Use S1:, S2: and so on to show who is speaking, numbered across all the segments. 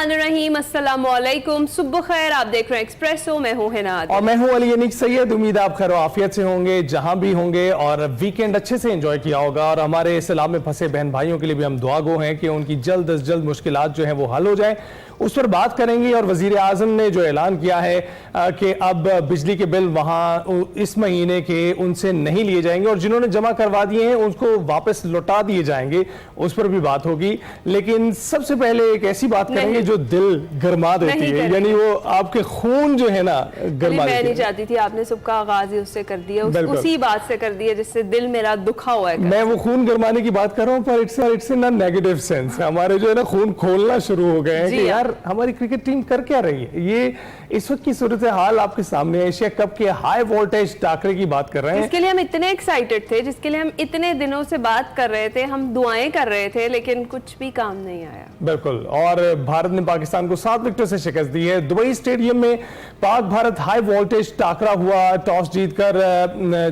S1: बिस्मिल्लाहिर्रहमानिर्रहीम, अस्सलाम वालेकुम, सुबह खैर। आप देख रहे हैं एक्सप्रेसो, मैं हूं हिना
S2: और मैं हूं अली अनीक सैयद। उम्मीद आप खैर आफियत से होंगे जहां भी होंगे और वीकेंड अच्छे से एंजॉय किया होगा। और हमारे सैलाब में फंसे बहन भाइयों के लिए भी हम दुआ गो हैं कि उनकी जल्द अज जल्द मुश्किलात जो हैं वो हल हो जाए, उस पर बात करेंगे। और वजीर आजम ने जो ऐलान किया है कि अब बिजली के बिल वहां इस महीने के उनसे नहीं लिए जाएंगे और जिन्होंने जमा करवा दिए हैं उनको वापस लौटा दिए जाएंगे, उस पर भी बात होगी। लेकिन सबसे पहले एक ऐसी बात करेंगे जो दिल गरमा देती है, यानी वो आपके खून जो है ना गरमा देती है।
S1: मैं नहीं चाहती थी, आपने सबका आगाज ही उससे कर दिया, उसी बात से कर दिया जिससे दिल मेरा दुखा हुआ है।
S2: मैं वो खून गरमाने की बात कर रहा हूँ, पर इट्स इन नेगेटिव सेंस। हमारे जो है ना खून खोलना शुरू हो गए हैं कि यार हमारी क्रिकेट टीम कर क्या रही है। ये इस वक्त की सूरत हाल आपके सामने, एशिया कप के हाई वोल्टेज टाकरे की बात कर रहे हैं,
S1: जिसके लिए हम इतने एक्साइटेड थे, जिसके लिए हम इतने दिनों से बात कर रहे थे, हम दुआएं कर रहे थे, लेकिन कुछ भी काम नहीं आया।
S2: बिल्कुल। और भारत ने पाकिस्तान को 7 विकेटों से शिकस्त दी है। दुबई स्टेडियम में पाक भारत हाई वोल्टेज टाकरा हुआ। टॉस जीतकर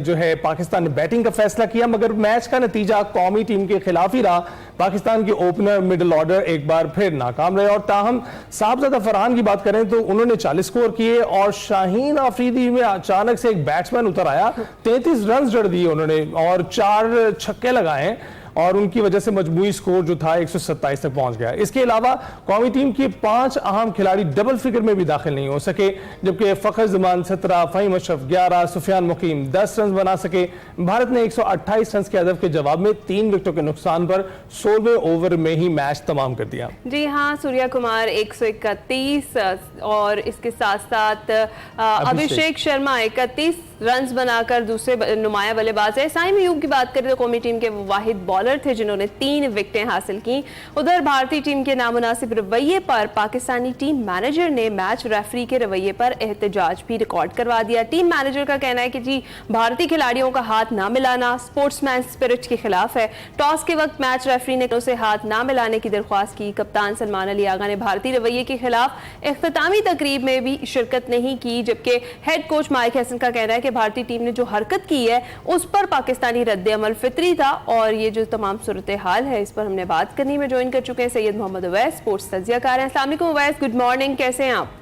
S2: जो है पाकिस्तान ने बैटिंग का फैसला किया, मगर मैच का नतीजा कौमी टीम के खिलाफ ही रहा। पाकिस्तान के ओपनर मिडिल ऑर्डर एक बार फिर नाकाम रहे। और ताहम साहबजादा फरहान की बात करें तो उन्होंने 40 स्कोर किए और शाहीन आफरीदी में अचानक से एक बैट्समैन उतर आया, 33 रन जड़ दिए उन्होंने और 4 छक्के लगाए और उनकी वजह से मजमूई स्कोर जो था 127 तक पहुंच गया। इसके अलावा कौमी टीम के 5 अहम खिलाड़ी डबल फिगर में भी दाखिल नहीं हो सके, जबकि फखर जमान 17, फहीम अशरफ 11, सुफियान मुकीम 10 रन बना सके। भारत ने 128 रन के हदफ के जवाब में 3 विकेटों के नुकसान पर 16वें ओवर में ही मैच तमाम कर दिया।
S1: जी हाँ, सूर्या कुमार 131 और इसके साथ साथ अभिषेक शर्मा 31 रन बनाकर दूसरे नुमाया बल्लेबाज है। साइम अयूब की बात करें तो कौमी टीम के वो वाहिद बॉलर थे जिन्होंने 3 विकेटें हासिल की। उधर भारतीय टीम के नामुनासिब रवैये पर पाकिस्तानी टीम मैनेजर ने मैच रेफरी के रवैये पर एहतजाज भी रिकॉर्ड करवा दिया। टीम मैनेजर का कहना है कि जी भारतीय खिलाड़ियों का हाथ ना मिलाना स्पोर्ट्समैन स्पिरिट के खिलाफ है। टॉस के वक्त मैच रेफरी ने उसे हाथ ना मिलाने की दरख्वास्त की। कप्तान सलमान अली आगा ने भारतीय रवैये के खिलाफ इख्तितामी तकरीब में भी शिरकत नहीं की, जबकि हेड कोच माइक हसन का कहना है कि भारतीय टीम ने जो हरकत की है उस पर पाकिस्तानी रद्द अमल फितरी था। और ये जो तमाम सूरत हाल है इस पर हमने बात करनी में ज्वाइन कर चुके हैं सैयद मोहम्मद अवैस, स्पोर्ट्स तज्जियाकार हैं। अस्सलाम वालेकुम अवैस, गुड मॉर्निंग, कैसे हैं आप?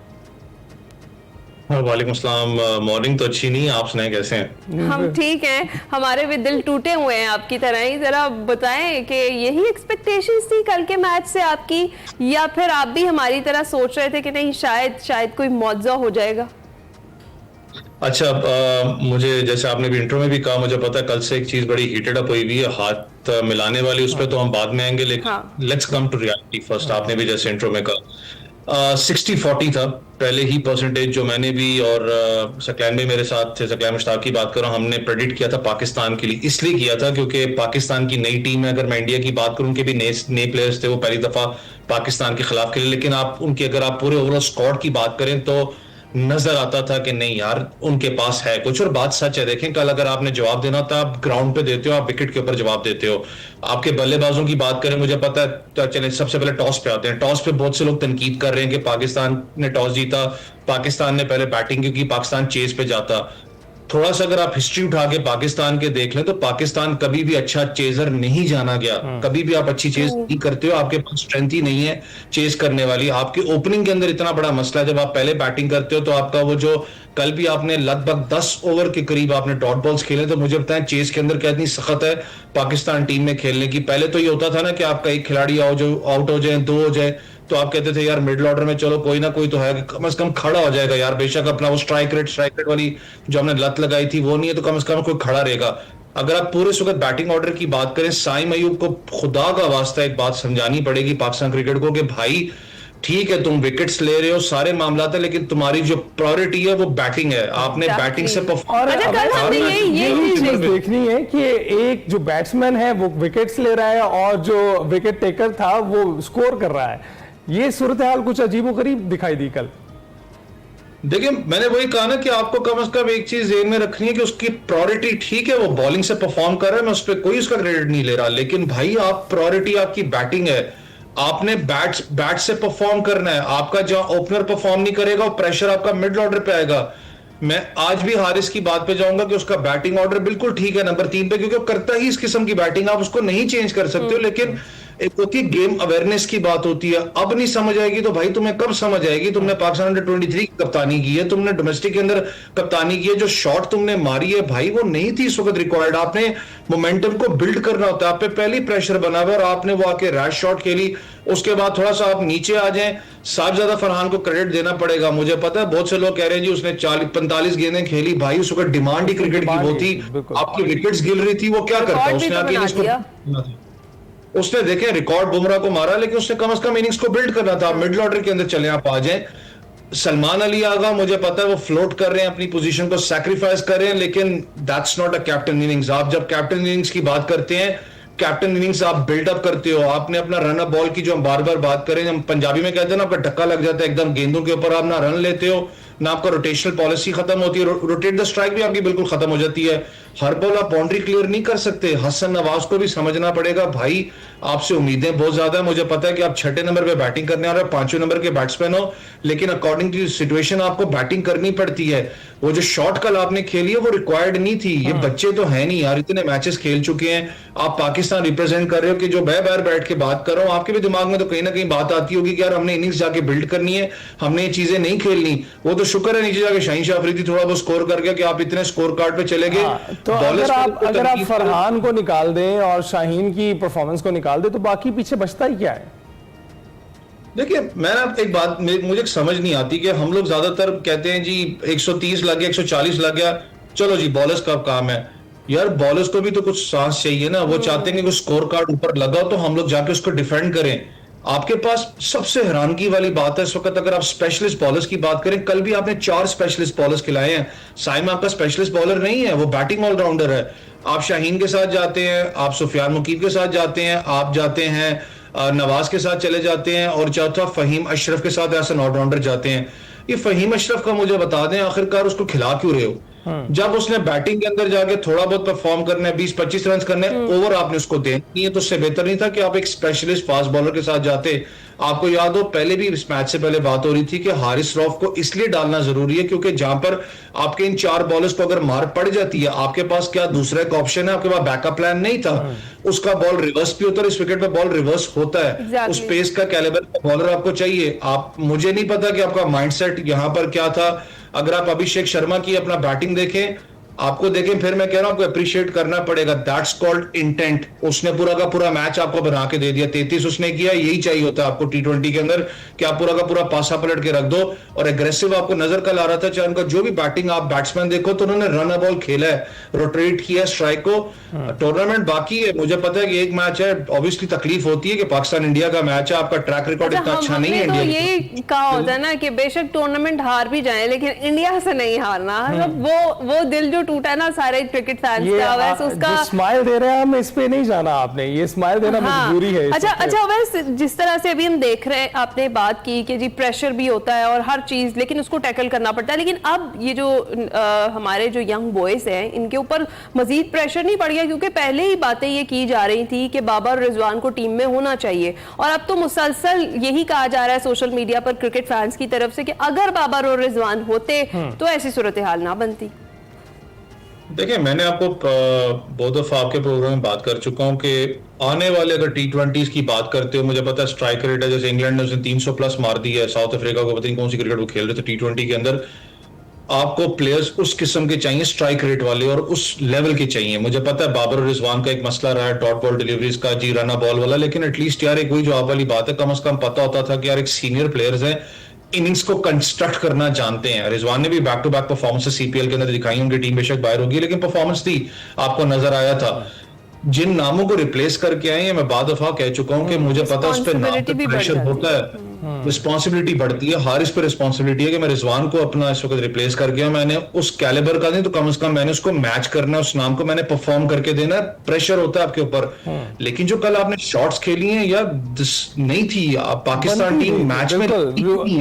S3: वालेकुम अस्सलाम। मॉर्निंग तो अच्छी नहीं, आप सुनाएं कैसे हैं?
S1: हम ठीक हैं, हमारे भी दिल टूटे हुए हैं आपकी तरह ही। जरा बताएं कि यही एक्सपेक्टेशंस थी कल के मैच से आपकी, या फिर आप भी हमारी तरह सोच रहे थे कि नहीं शायद कोई मौजज़ा हो जाएगा?
S3: अच्छा, मुझे जैसे आपने भी इंट्रो में भी कहा, मुझे पता है कल से एक चीज बड़ी हीटेड अप हुई हुई है, हाथ मिलाने वाली, उस पर तो हम बाद में आएंगे, लेकिन let's come to reality first. आपने भी जैसे इंट्रो में कहा 60-40 था पहले ही परसेंटेज जो मैंने भी और सकलैन भी मेरे साथ थे, सकलैन मुश्ताक की बात करूं, हमने प्रेडिक्ट किया था पाकिस्तान के लिए, इसलिए किया था क्योंकि पाकिस्तान की नई टीम है। अगर मैं इंडिया की बात करूं, उनके भी नए प्लेयर्स थे, वो पहली दफा पाकिस्तान के खिलाफ खेले, लेकिन आप उनकी अगर आप पूरे ओवरऑल स्क्वाड की बात करें तो नजर आता था कि नहीं यार उनके पास है कुछ। और बात सच है, देखें कल अगर आपने जवाब देना था आप ग्राउंड पे देते हो, आप विकेट के ऊपर जवाब देते हो। आपके बल्लेबाजों की बात करें, मुझे पता है, तो चलें सबसे पहले टॉस पे आते हैं। टॉस पे बहुत से लोग तनकीद कर रहे हैं कि पाकिस्तान ने टॉस जीता, पाकिस्तान ने पहले बैटिंग की, पाकिस्तान चेज पे जाता। थोड़ा सा अगर आप हिस्ट्री उठा के पाकिस्तान के देख लें तो पाकिस्तान कभी भी अच्छा चेजर नहीं जाना गया। कभी भी आप अच्छी चेज नहीं करते हो, आपके पास स्ट्रेंथ ही नहीं है चेज करने वाली। आपके ओपनिंग के अंदर इतना बड़ा मसला है, जब आप पहले बैटिंग करते हो तो आपका वो जो कल भी आपने लगभग 10 ओवर के करीब आपने डॉट बॉल्स खेले, तो मुझे बताएं चेज के अंदर कितनी सख्त है पाकिस्तान टीम में खेलने की। पहले तो ये होता था ना कि आपका एक खिलाड़ी आउट हो जाए, 2 हो जाए, तो आप कहते थे यार मिडिल ऑर्डर में चलो कोई ना कोई तो है, कम से कम खड़ा हो जाएगा यार। बेशक अपना वो स्ट्राइक रेट वाली जो हमने लत लगाई थी वो नहीं है, तो कम से कम कोई खड़ा रहेगा। अगर आप पूरे वक्त बैटिंग ऑर्डर की बात करें, साइम अयूब को खुदा का वास्ता एक बात समझानी पड़ेगी पाकिस्तान क्रिकेट को कि भाई ठीक है तुम विकेट्स ले रहे हो, सारे मामला है, लेकिन तुम्हारी जो प्रायोरिटी है वो बैटिंग है। आपने बैटिंग से
S2: देखनी है कि एक जो बैट्समैन है वो विकेट्स ले रहा है और जो विकेट टेकर था वो स्कोर कर रहा है। ये सूरत हाल कुछ अजीबोगरीब दिखाई दी कल।
S3: देखिए मैंने वही कहा ना कि आपको कम से कम एक चीज ध्यान में रखनी है कि उसकी प्रायोरिटी ठीक है, वो बॉलिंग से परफॉर्म कर रहा है, मैं उस पर कोई उसका क्रेडिट नहीं ले रहा, लेकिन भाई आप प्रायोरिटी आपकी बैटिंग है। आपने बैट से परफॉर्म करना है। आपका जो ओपनर परफॉर्म नहीं करेगा वो प्रेशर आपका मिडिल ऑर्डर पे आएगा। मैं आज भी हारिस की बात पे जाऊंगा कि उसका बैटिंग ऑर्डर बिल्कुल ठीक है नंबर 3 पे, क्योंकि वो करता ही इस किस्म की बैटिंग, आप उसको नहीं चेंज कर सकते हो। लेकिन एक होती है गेम अवेयरनेस की बात होती है। अब नहीं समझ आएगी तो भाई तुम्हें कब समझ आएगी? तुमने पाकिस्तान अंडर 23 की कप्तानी की है, तुमने डोमेस्टिक के अंदर कप्तानी की है, जो शॉट तुमने मारी है भाई वो नहीं थी इस वक्त रिक्वायर्ड। आपने मोमेंटम को बिल्ड करना होता है, आप पे पहले प्रेशर बना हुआ और आपने वो आके रैश शॉट खेली। उसके बाद थोड़ा सा आप नीचे आ जाएं, साहबजादा फरहान को क्रेडिट देना पड़ेगा। मुझे पता है बहुत से लोग कह रहे हैं जी उसने 45 गेंदें खेली, भाई उस वक्त डिमांड ही क्रिकेट की वो थी, आपकी विकेट्स गिर रही थी, वो क्या करता? उसने आके इसको उसने देखे रिकॉर्ड बुमराह को मारा, लेकिन उसने कम से कम इनिंग्स को बिल्ड करना था। मिडिल ऑर्डर के अंदर चले आप आ जाएं। सलमान अली आगा मुझे पता है वो फ्लोट कर रहे हैं, अपनी पोजीशन को सैक्रिफाइस कर रहे हैं, लेकिन that's not a captain innings. आप जब कैप्टन इनिंग्स की बात करते हैं, कैप्टन इनिंग्स आप बिल्डअप करते हो, आपने अपना रन अप बॉल की जो हम बार बार बात करें, हम पंजाबी में कहते हैं ना आपका धक्का लग जाता है एकदम गेंदों के ऊपर, आप ना रन लेते हो ना आपका रोटेशनल पॉलिसी खत्म होती है, रोटेट द स्ट्राइक भी आपकी बिल्कुल खत्म हो जाती है। हर बॉल आप बाउंड्री क्लियर नहीं कर सकते। हसन नवाज को भी समझना पड़ेगा भाई, आपसे उम्मीदें बहुत ज्यादा है। मुझे पता है कि आप 6 नंबर पे बैटिंग करने आ रहे हो, 5वें नंबर के बैट्समैन हो, लेकिन अकॉर्डिंग टू सिचुएशन आपको बैटिंग करनी पड़ती है। वो जो शॉट कल आपने खेली है वो रिक्वायर्ड नहीं थी। ये बच्चे तो है नहीं यार, इतने मैचेस खेल चुके हैं, आप पाकिस्तान रिप्रेजेंट कर रहे हो कि जो मैं बार बैठ के बात कर रहा हूं, आपके भी दिमाग में तो कहीं ना कहीं बात आती होगी कि यार हमने इनिंग्स जाके बिल्ड करनी है, हमने ये चीजें नहीं खेलनी। वो तो शुक्र है नीचे जाके शाहीन शाह अफरीदी थोड़ा बहुत स्कोर कर गया कि आप इतने स्कोर कार्ड पे चले गए।
S2: तो अगर आप फरहान को निकाल दें और शाहीन की परफॉर्मेंस को निकाल दें तो बाकी पीछे बचता ही क्या है?
S3: देखिए मैं एक बात मुझे समझ नहीं आती कि हम लोग ज्यादातर कहते हैं जी 130 लग गया, 140 लग गया, चलो जी बॉलर्स का काम है। यार बॉलर्स को भी तो कुछ सांस चाहिए ना। वो चाहते हैं कि स्कोर कार्ड ऊपर लगाओ तो हम लोग जाके उसको डिफेंड करें। आपके पास सबसे हैरानगी वाली बात है इस वक्त, अगर आप स्पेशलिस्ट बॉलर्स की बात करें, कल भी आपने 4 स्पेशलिस्ट बॉलर्स खिलाए हैं। साइम आपका स्पेशलिस्ट बॉलर नहीं है, वो बैटिंग ऑलराउंडर है। आप शाहीन के साथ जाते हैं, आप सुफियान मुकीब के साथ जाते हैं, आप जाते हैं नवाज के साथ चले जाते हैं, और चौथा फहीम अशरफ के साथ ऐसा ऑलराउंडर जाते हैं। ये फहीम अशरफ का मुझे बता दें आखिरकार उसको खिला क्यों रहे हो? जब उसने बैटिंग के अंदर जाके थोड़ा बहुत परफॉर्म करना है, 20-25 रन करने, ओवर आपने उसको देनी है, तो उससे बेहतर नहीं था कि आप एक स्पेशलिस्ट फास्ट बॉलर के साथ जाते? आपको याद हो पहले भी इस मैच से पहले बात हो रही थी कि हारिस रऊफ को इसलिए डालना जरूरी है क्योंकि जहां पर आपके इन 4 बॉलर्स को अगर मार पड़ जाती है, आपके पास क्या दूसरा एक ऑप्शन है? आपके पास बैकअप प्लान नहीं था। उसका बॉल रिवर्स भी होता है, इस विकेट पे बॉल रिवर्स होता है। उस पेस का कैलिबर का बॉलर आपको चाहिए। आप मुझे नहीं पता कि आपका माइंडसेट यहां पर क्या था। अगर आप अभिषेक शर्मा की अपना बैटिंग देखें, आपको देखें, फिर मैं कह रहा हूं आपको अप्रिशिएट करना पड़ेगा, दैट्स कॉल्ड इंटेंट। उसने पूरा का पूरा मैच आपको बना के दे दिया। 33 उसने किया, यही चाहिए होता है आपको T20 के अंदर कि आप पूरा का पूरा पासा पलट के रख दो। और एग्रेसिव आपको नजर कल आ रहा था, चाहे उनका जो भी बैटिंग आप बैट्समैन देखो तो उन्होंने रन अ बॉल खेला है, रोटेट किया स्ट्राइक को। टूर्नामेंट बाकी है, मुझे पता है कि एक मैच है, ऑब्वियसली तकलीफ होती है कि पाकिस्तान इंडिया का मैच है, आपका ट्रैक रिकॉर्ड इतना अच्छा नहीं है इंडिया।
S1: ये कहा होता है ना कि बेशक टूर्नामेंट हार भी जाए लेकिन इंडिया से नहीं हारना। वो दिल जो टूटा है ना सारे क्रिकेट फैंस का, वैसे उसका
S2: स्माइल दे रहे हैं हम, इस पे नहीं जाना आपने, ये स्माइल देना मजबूरी है।
S1: अच्छा वैसे जिस तरह से अभी हम देख रहे हैं, आपने बात की कि जी प्रेशर भी होता है और हर चीज, लेकिन उसको टैकल करना पड़ता है। लेकिन अब ये जो हमारे जो यंग बॉयज हैं इनके ऊपर मजीद प्रेशर नहीं पड़ गया? क्योंकि पहले ही बातें ये की जा रही थी कि बाबर रिजवान को टीम में होना चाहिए, और अब तो मुसलसल यही कहा जा रहा है सोशल मीडिया पर क्रिकेट फैंस की तरफ से कि अगर बाबर और रिजवान होते तो ऐसी सूरत हाल ना बनती।
S3: देखिए मैंने आपको बहुत दफा आपके प्रोग्राम में बात कर चुका हूं कि आने वाले अगर T20s की बात करते हो, मुझे पता है स्ट्राइक रेट है, जैसे इंग्लैंड ने उसने 300 प्लस मार दी है, साउथ अफ्रीका को पता नहीं कौन सी क्रिकेट वो खेल रहे थे T20 के अंदर। आपको प्लेयर्स उस किस्म के चाहिए, स्ट्राइक रेट वाले और उस लेवल के चाहिए। मुझे पता है बाबर और रिजवान का एक मसला रहा है डॉट बॉल डिलीवरीज का, जी रन बॉल वाला, लेकिन एटलीस्ट यार एक वही जवाब वाली बात है, कम से कम पता होता था कि यार एक सीनियर प्लेयर्स है, इनिंग्स को कंस्ट्रक्ट करना जानते हैं। रिजवान ने भी back to back performance CPL के अंदर दिखाई, उनकी टीम बेशक बाहर होगी लेकिन परफॉर्मेंस थी, आपको नजर आया था। जिन नामों को रिप्लेस करके आए हैं, मैं बाद दफा कह चुका हूं कि मुझे पता है उस पर नाम पे प्रेशर होता है, रिस्पॉन्सिबिलिटी बढ़ती है। हारिस पे रिस्पॉन्सिबिलिटी है कि मैं रिजवान को अपना इस वक्त रिप्लेस कर गया, मैंने उस कैलिबर का नहीं तो कम से कम मैंने उसको मैच करना है, उस नाम को मैंने परफॉर्म करके देना है। प्रेशर होता है आपके ऊपर, लेकिन जो कल आपने शॉट्स खेली हैं यार नहीं थी। आप पाकिस्तान टीम मैच में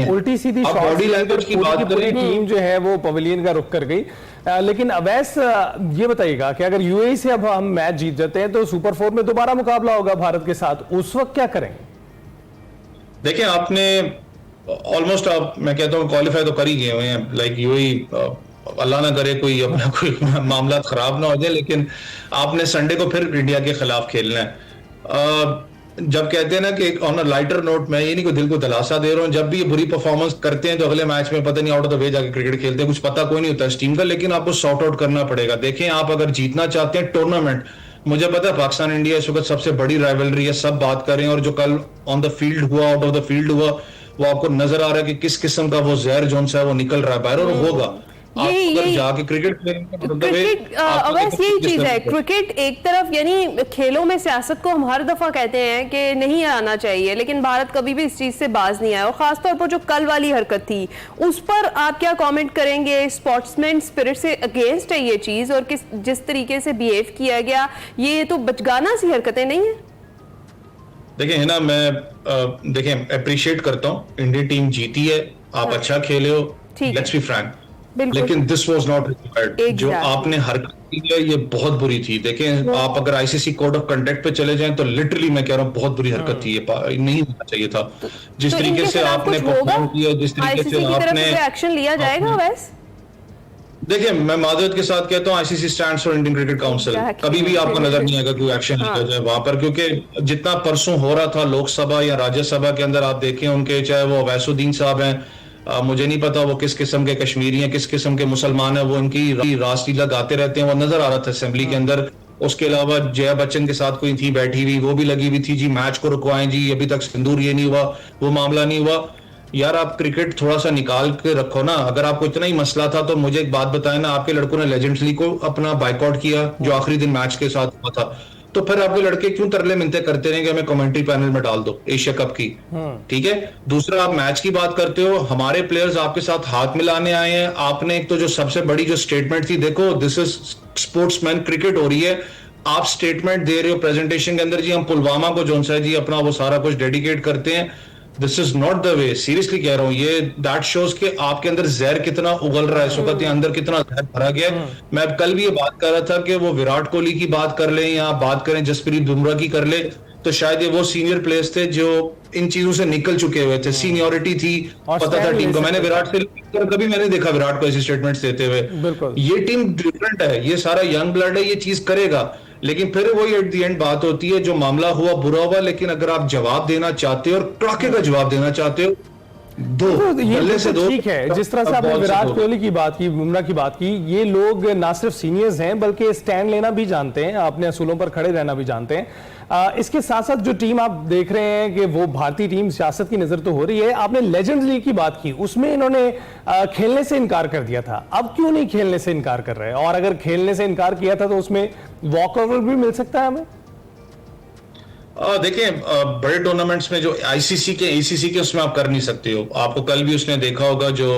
S2: उल्टी सीधी
S3: बॉडी लैंग्वेज की बात करें,
S2: टीम जो है वो पवेलियन का रुख कर गई। लेकिन अवैस ये बताइएगा कि अगर यूएई से अब हम मैच जीत जाते हैं तो सुपर 4 में दोबारा मुकाबला होगा भारत के साथ, उस वक्त क्या करेंगे?
S3: देखिए आपने ऑलमोस्ट आप मैं कहता हूँ क्वालिफाई तो कर ही गए हुए हैं, लाइक यूएई अल्लाह ना करे कोई अपना कोई मामला खराब ना हो जाए, लेकिन आपने संडे को फिर इंडिया के खिलाफ खेलना है। जब कहते हैं ना कि ऑन अ लाइटर नोट, मैं ये नहीं कोई दिल को दिलासा दे रहा हूँ, जब भी ये बुरी परफॉर्मेंस करते हैं तो अगले मैच में पता नहीं आउट ऑफ द वे जाके क्रिकेट खेलते हैं, कुछ पता कोई नहीं होता इस टीम का, लेकिन आपको सॉर्ट आउट करना पड़ेगा। देखें, आप अगर जीतना चाहते हैं टूर्नामेंट, मुझे पता है पाकिस्तान इंडिया इस वक्त सबसे बड़ी राइवलरी है, सब बात कर रहे हैं, और जो कल ऑन द फील्ड हुआ, आउट ऑफ द फील्ड हुआ, वो आपको नजर आ रहा है कि किस किस्म का वो जहर जोन सा है वो निकल रहा है बाहर, और होगा।
S1: यही
S3: जाके क्रिकेट
S1: अवैस यही चीज है। क्रिकेट एक तरफ, यानी खेलों में सियासत को हम हर दफा कहते हैं कि नहीं आना चाहिए, लेकिन भारत कभी भी इस चीज से बाज नहीं आया, और खासतौर पर जो कल वाली हरकत थी उस पर आप क्या कमेंट करेंगे? स्पोर्ट्समैन स्पिरिट से अगेंस्ट है ये चीज, और जिस तरीके से बिहेव किया गया, ये तो बचगाना सी हरकतें नहीं है।
S3: देखिए है ना, मैं देखिए अप्रिशिएट करता हूँ, इंडियन टीम जीती है, आप अच्छा खेले हो, लेट्स बी फ्रैंक, लेकिन दिस वाज नॉट रिक्वायर्ड। जो आपने हरकत की है ये बहुत बुरी थी। देखें, आप अगर आईसीसी कोड ऑफ कंडक्ट पे चले जाएं तो लिटरली मैं कह रहा हूँ बहुत बुरी हरकत थी, ये नहीं होना चाहिए था। जिस तरीके से आपने परफॉर्म किया, जिस तरीके से आपने
S1: एक्शन लिया जाएगा वैसे।
S3: देखिए, मैं मादरत के साथ कहता हूँ, ICC stands for Indian cricket council, कभी भी आपको नजर नहीं आएगा कोई एक्शन लिया जाए वहां पर, क्योंकि जितना परसों हो रहा था लोकसभा या राज्यसभा के अंदर, आप देखें उनके, चाहे वो अवैसुद्दीन साहब हैं, मुझे नहीं पता वो किस किस्म के कश्मीरी हैं, किस किस्म के मुसलमान हैं, वो उनकी रासलीला गाते रहते हैं, वो नजर आ रहा था असेंबली के अंदर। उसके अलावा जया बच्चन के साथ कोई थी बैठी हुई, वो भी लगी हुई थी जी मैच को रुकवाएं जी, अभी तक सिंदूर ये नहीं हुआ, वो मामला नहीं हुआ। यार आप क्रिकेट थोड़ा सा निकाल के रखो ना, अगर आपको इतना ही मसला था तो मुझे एक बात बताएं ना, आपके लड़कों ने लेजेंड्स लीग को अपना बाइकआउट किया जो आखिरी दिन मैच के साथ हुआ था, तो फिर आपके लड़के क्यों तरले मिनते करते रहे कि हमें कमेंट्री पैनल में डाल दो एशिया कप की? ठीक है। दूसरा, आप मैच की बात करते हो, हमारे प्लेयर्स आपके साथ हाथ मिलाने आए हैं, आपने एक तो जो सबसे बड़ी जो स्टेटमेंट थी, देखो दिस इज स्पोर्ट्समैन क्रिकेट हो रही है, आप स्टेटमेंट दे रहे हो प्रेजेंटेशन के अंदर जी हम पुलवामा को जो है जी अपना वो सारा कुछ डेडिकेट करते हैं, this is not the way. Seriously कह रहा हूं, ये दैट शोज के आपके अंदर जहर कितना उगल रहा है इस वक्त, अंदर कितना जहर भरा गया है। मैं कल भी ये बात कर रहा था कि वो विराट कोहली की बात कर लें या बात करें जसप्रीत बुमराह की कर ले, तो शायद ये वो सीनियर प्लेयर्स थे जो इन चीजों से निकल चुके हुए थे, सीनियोरिटी थी, पता था टीम को। मैंने विराट से कभी मैंने देखा विराट को ऐसे स्टेटमेंट्स देते हुए। ये टीम डिफरेंट है, ये सारा यंग ब्लड है, ये चीज करेगा, लेकिन फिर वही एट द एंड बात होती है, जो मामला हुआ बुरा हुआ, लेकिन अगर आप जवाब देना चाहते हो और कड़ाके का जवाब देना चाहते हो,
S2: ये से दो ठीक है। जिस तरह से आपने विराट कोहली की बात की, बुमराह की बात की, ये लोग ना सिर्फ सीनियर्स हैं बल्कि स्टैंड लेना भी जानते हैं, अपने असूलों पर खड़े रहना भी जानते हैं। इसके साथ साथ जो टीम आप देख रहे हैं कि वो भारतीय टीम सियासत की नजर तो हो रही है। आपने लेजेंड्स लीग की बात की, उसमें इन्होंने खेलने से इनकार कर दिया था, अब क्यों नहीं खेलने से इनकार कर रहे हैं? और अगर खेलने से इनकार किया था तो उसमें वॉकओवर भी मिल सकता है हमें?
S3: देखिए, बड़े टूर्नामेंट्स में जो आईसीसी के एसीसी के उसमें आप कर नहीं सकते हो। आपको कल भी उसने देखा होगा जो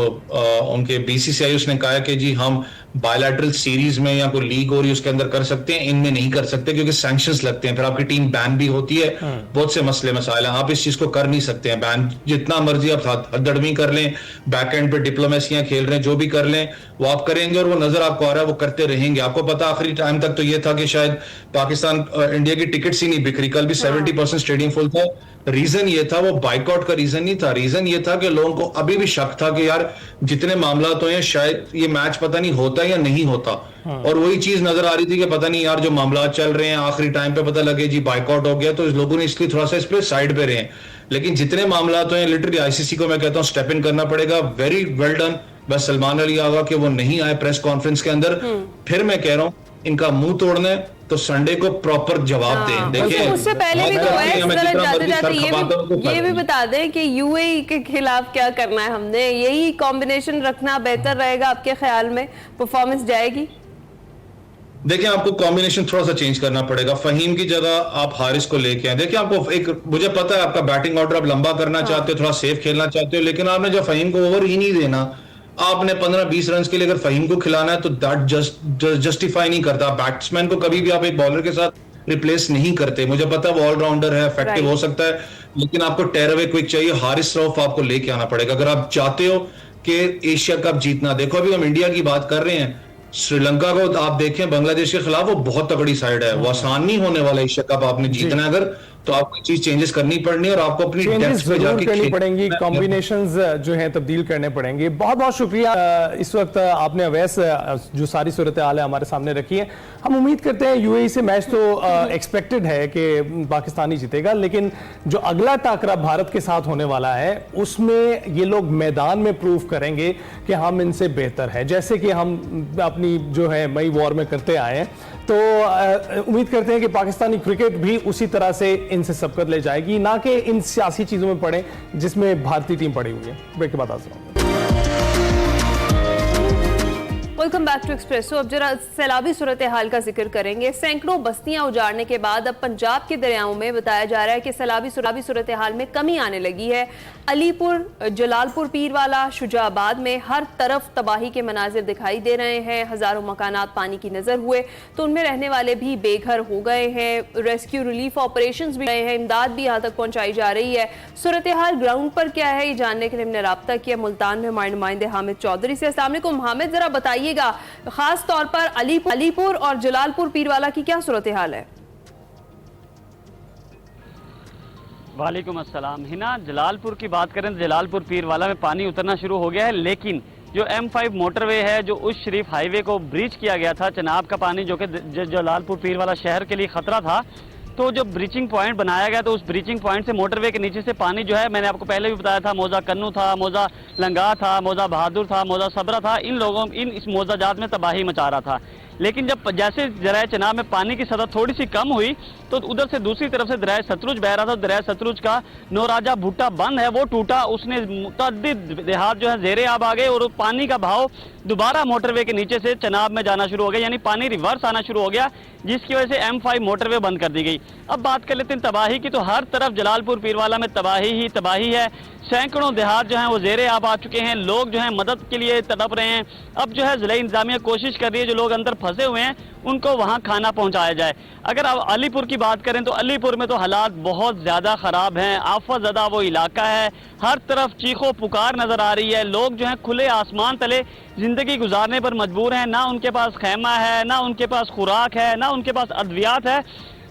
S3: उनके बीसीसीआई उसने कहा कि जी हम बायलैटरल सीरीज में या कोई लीग हो रही है उसके अंदर कर सकते हैं, इनमें नहीं कर सकते क्योंकि सैंक्शंस लगते हैं, फिर आपकी टीम बैन भी होती है, बहुत से मसले मसाइल हैं, आप इस चीज को कर नहीं सकते हैं बैन। जितना मर्जी आप हदड़मी कर लें, बैक एंड पे डिप्लोमेसियां खेल रहे हैं, जो भी कर लें वो आप करेंगे, और वो नजर आपको आ रहा है वो करते रहेंगे। आपको पता आखिरी टाइम तक तो ये था कि शायद पाकिस्तान इंडिया की टिकट्स ही नहीं बिक रही, कल भी 70% स्टेडियम फुल था। रीजन ये था, वो बाइकआउट का रीजन नहीं था, रीजन ये था कि लोगों को अभी भी शक था कि यार जितने मामला तो हैं शायद ये मैच पता नहीं होता या नहीं होता, और वही चीज नजर आ रही थी कि पता नहीं यार जो मामला चल रहे हैं आखिरी टाइम पे पता लगे जी बाइकआउट हो गया, तो लोगों ने इसलिए थोड़ा सा इस पे साइड पे रहे। लेकिन जितने मामला तो हैं लिटरली आईसीसी को मैं कहता हूँ स्टेप इन करना पड़ेगा। वेरी वेल डन बस सलमान अली आगा कि वो नहीं आए प्रेस कॉन्फ्रेंस के अंदर। फिर मैं कह रहा हूँ इनका मुंह तोड़ना है तो संडे को प्रॉपर जवाब दें। देखिए,
S1: उससे पहले भी तो ये भी बता दें कि यूएई के खिलाफ क्या करना है हमने, यही कॉम्बिनेशन रखना बेहतर रहेगा आपके ख्याल में? परफॉर्मेंस जाएगी?
S3: देखिए, आपको कॉम्बिनेशन थोड़ा सा चेंज करना पड़ेगा। फहीम की जगह आप हारिस को लेके आए। देखिए, आपको एक, मुझे पता है आपका बैटिंग ऑर्डर आप लंबा करना चाहते हो, थोड़ा सेफ खेलना चाहते हो, लेकिन आपने जब फहीम को ओवर ही नहीं देना, आपने 15-20 रन के लिए अगर फहीम को खिलाना है तो दैट जस्टिफाई नहीं करता। बैट्समैन को कभी भी आप एक बॉलर के साथ रिप्लेस नहीं करते। मुझे पता है वो ऑलराउंडर है, इफेक्टिव हो सकता है, लेकिन आपको टेयर अवे क्विक चाहिए। हारिस रऊफ आपको लेके आना पड़ेगा अगर आप चाहते हो कि एशिया कप जीतना। देखो, अभी हम इंडिया की बात कर रहे हैं, श्रीलंका को आप देखें बांग्लादेश के खिलाफ, वो बहुत तगड़ी साइड है, वो आसान नहीं होने वाला एशिया कप आपने जीतना है अगर तो आपको चीज चेंजेस करनी पड़नी और आपको अपनी
S2: चेंजेस
S3: डेप्थ पे
S2: जरूर
S3: जाके
S2: करनी पड़ेंगी, कॉम्बिनेशंस जो हैं तब्दील करने पड़ेंगे। बहुत बहुत शुक्रिया। इस वक्त आपने अवैस जो सारी सूरत हाल है हमारे सामने रखी है। हम उम्मीद करते हैं यूएई से मैच तो एक्सपेक्टेड है कि पाकिस्तानी जीतेगा, लेकिन जो अगला टाकरा भारत के साथ होने वाला है उसमें ये लोग मैदान में प्रूव करेंगे कि हम इनसे बेहतर है, जैसे कि हम अपनी जो है मई वॉर में करते आए हैं। तो उम्मीद करते हैं कि पाकिस्तानी क्रिकेट भी उसी तरह से इनसे सबकत ले जाएगी, ना कि इन सियासी चीजों में पड़े जिसमें भारतीय टीम पड़ी हुई है। ब्रेक के बाद हाजिर होंगे।
S1: Welcome back to Expresso. अब जरा सैलाबी सूरत हाल का जिक्र करेंगे। सैकड़ों बस्तियां उजाड़ने के बाद अब पंजाब के दरियाओं में बताया जा रहा है कि सैलाबी सूरत हाल में कमी आने लगी है। अलीपुर, जलालपुर पीरवाला, शुजाबाद में हर तरफ तबाही के मनाजिर दिखाई दे रहे हैं। हजारों मकानात पानी की नजर हुए तो उनमें रहने वाले भी बेघर हो गए हैं। रेस्क्यू रिलीफ ऑपरेशंस भी गए हैं, इमदाद भी यहाँ तक पहुंचाई जा रही है। सूरत हाल ग्राउंड पर क्या है ये जानने के लिए हमने राब्ता किया मुल्तान में हमारे नुमाइंदे हामिद चौधरी से। अस्सलाम वालेकुम हामिद, जरा बताइएगा खास तौर पर अलीपुर और जलालपुर पीरवाला की क्या सूरत हाल है?
S4: वालेकुम अस्सलाम। हिना, जलालपुर की बात करें तो जलालपुर पीरवाला में पानी उतरना शुरू हो गया है, लेकिन जो M5 मोटरवे है, जो उस शरीफ हाईवे को ब्रीच किया गया था, चनाब का पानी जो कि जलालपुर पीरवाला शहर के लिए खतरा था, तो जो ब्रीचिंग पॉइंट बनाया गया तो उस ब्रीचिंग पॉइंट से मोटरवे के नीचे से पानी जो है, मैंने आपको पहले भी बताया था, मौजा कन्नू था, मौजा लंगा था, मौजा बहादुर था, मौजा सबरा था, इस मौजा जात में तबाही मचा रहा था। लेकिन जब जैसे दरिया चनाब में पानी की सतह थोड़ी सी कम हुई तो उधर से दूसरी तरफ से दरिया सतलुज बह रहा था। दरिया सतलुज का नौराजा भुट्टा बंद है, वो टूटा, उसने मुतअद्दिद देहात जो है ज़ेरे आब आ गए और पानी का बहाव दोबारा मोटरवे के नीचे से चनाब में जाना शुरू हो गया, यानी पानी रिवर्स आना शुरू हो गया, जिसकी वजह से M5 मोटरवे बंद कर दी गई। अब बात कर लेते हैं तबाही की, तो हर तरफ जलालपुर पीरवाला में तबाही ही तबाही है। सैकड़ों देहात जो हैं वो ज़ेरे आब आ चुके हैं, लोग जो हैं मदद के लिए तड़प रहे हैं। अब जो है ज़िला इंतजामिया कोशिश कर रही है जो लोग अंदर फंसे हुए हैं उनको वहां खाना पहुंचाया जाए। अगर आप अलीपुर की बात करें तो अलीपुर में तो हालात बहुत ज्यादा खराब हैं, आफत ज़दा वो इलाका है, हर तरफ चीखों पुकार नजर आ रही है। लोग जो हैं खुले आसमान तले जिंदगी गुजारने पर मजबूर हैं, ना उनके पास खैमा है, ना उनके पास खुराक है, ना उनके पास अद्वियात है।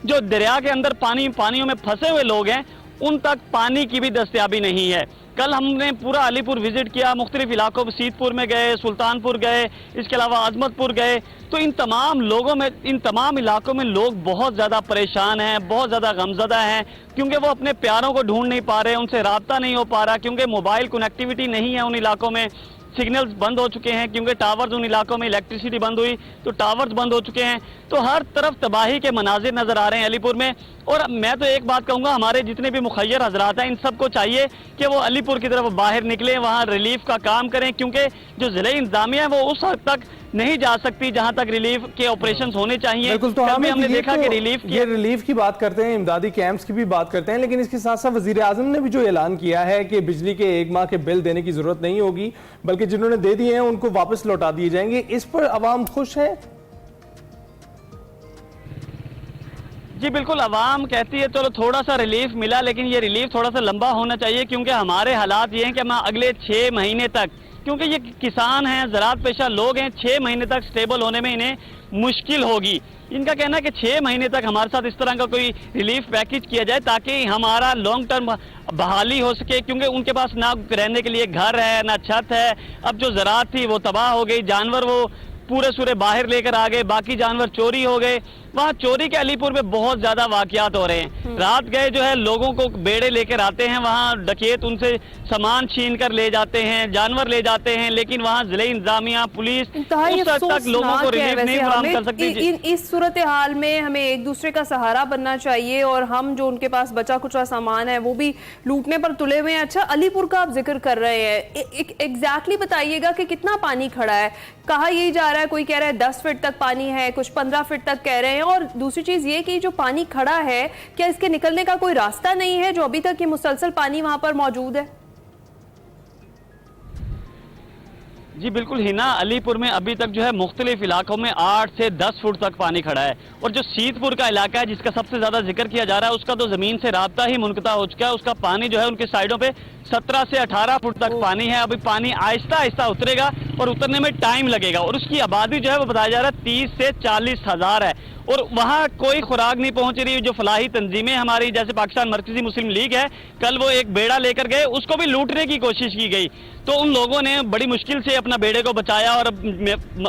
S4: जो दरिया के अंदर पानियों में फंसे हुए लोग हैं उन तक पानी की भी दस्तयाबी नहीं है। कल हमने पूरा अलीपुर विजिट किया, मुख्तलिफ इलाकों में सीतपुर में गए, सुल्तानपुर गए, इसके अलावा आजमतपुर गए, तो इन तमाम इलाकों में लोग बहुत ज़्यादा परेशान हैं, बहुत ज़्यादा गमज़दा हैं, क्योंकि वो अपने प्यारों को ढूंढ नहीं पा रहे, उनसे रब्ता नहीं हो पा रहा, क्योंकि मोबाइल कनेक्टिविटी नहीं है उन इलाकों में, सिग्नल्स बंद हो चुके हैं, क्योंकि टावर्स उन इलाकों में इलेक्ट्रिसिटी बंद हुई तो टावर्स बंद हो चुके हैं। तो हर तरफ तबाही के मनाजिर नजर आ रहे हैं अलीपुर में। और मैं तो एक बात कहूंगा, हमारे जितने भी मुखय्यर हजरात हैं इन सबको चाहिए कि वो अलीपुर की तरफ बाहर निकलें, वहाँ रिलीफ का काम करें, क्योंकि जो जिले इंतजामिया है वो उस हद तक नहीं जा सकती जहां तक रिलीफ के ऑपरेशंस होने चाहिए।
S2: बिल्कुल, तो
S4: हमने देखा कि
S2: रिलीफ की बात करते हैं, इमदादी कैंप्स की भी बात करते हैं, लेकिन इसके साथ साथ वजीर आजम ने भी जो ऐलान किया है कि बिजली के 1 माह के बिल देने की जरूरत नहीं होगी, बल्कि जिन्होंने दे दिए हैं उनको वापस लौटा दिए जाएंगे। इस पर अवाम खुश है?
S4: जी बिल्कुल, अवाम कहती है चलो थोड़ा सा रिलीफ मिला, लेकिन ये रिलीफ थोड़ा सा लंबा होना चाहिए, क्योंकि हमारे हालात ये हैं कि हम अगले 6 महीने तक, क्योंकि ये किसान हैं, ज़राअत पेशा लोग हैं, 6 महीने तक स्टेबल होने में इन्हें मुश्किल होगी। इनका कहना है कि 6 महीने तक हमारे साथ इस तरह का कोई रिलीफ पैकेज किया जाए ताकि हमारा लॉन्ग टर्म बहाली हो सके, क्योंकि उनके पास ना रहने के लिए घर है, ना छत है। अब जो ज़राअत थी वो तबाह हो गई, जानवर वो पूरे सूरे बाहर लेकर आ गए, बाकी जानवर चोरी हो गए। वहाँ चोरी के अलीपुर में बहुत ज्यादा वाकयात हो रहे हैं। रात गए जो है लोगों को बेड़े लेकर आते हैं, वहाँ डकैत उनसे सामान छीन कर ले जाते हैं, जानवर ले जाते हैं, लेकिन वहाँ जिले इंतजामिया पुलिस उस हद तक लोगों को रिलीफ नहीं फराहम कर सकती।
S1: इस सूरत हाल में हमें एक दूसरे का सहारा बनना चाहिए, और हम जो उनके पास बचा कुचा सामान है वो भी लूटने पर तुले हुए हैं। अच्छा, अलीपुर का आप जिक्र कर रहे हैं, एग्जैक्टली बताइएगा कि कितना पानी खड़ा है? कहा यही जा रहा है, कोई कह रहा है 10 फीट तक पानी है, कुछ 15 फीट तक कह रहे हैं। और दूसरी चीज ये कि जो पानी खड़ा है, क्या इसके निकलने का कोई रास्ता नहीं है, जो अभी तक ये मुसलसल पानी वहां पर मौजूद है?
S4: जी बिल्कुल हिना, अलीपुर में अभी तक जो है मुख्तलिफ इलाकों में 8 से 10 फुट तक पानी खड़ा है, और जो सीतपुर का इलाका है जिसका सबसे ज्यादा जिक्र किया जा रहा है, उसका तो जमीन से राब्ता ही मुनक़ता हो चुका है। उसका पानी जो है उनके साइडों पे 17 से 18 फुट तक पानी है। अभी पानी आहिस्ता आहिस्ता उतरेगा और उतरने में टाइम लगेगा, और उसकी आबादी जो है वो बताया जा रहा है 30 से 40 हज़ार है। और वहां कोई खुराक नहीं पहुंच रही। जो फलाही तंजीमें हमारी जैसे पाकिस्तान मरकजी मुस्लिम लीग है, कल वो एक बेड़ा लेकर गए, उसको भी लूटने की कोशिश की गई, तो उन लोगों ने बड़ी मुश्किल से अपना बेड़े को बचाया और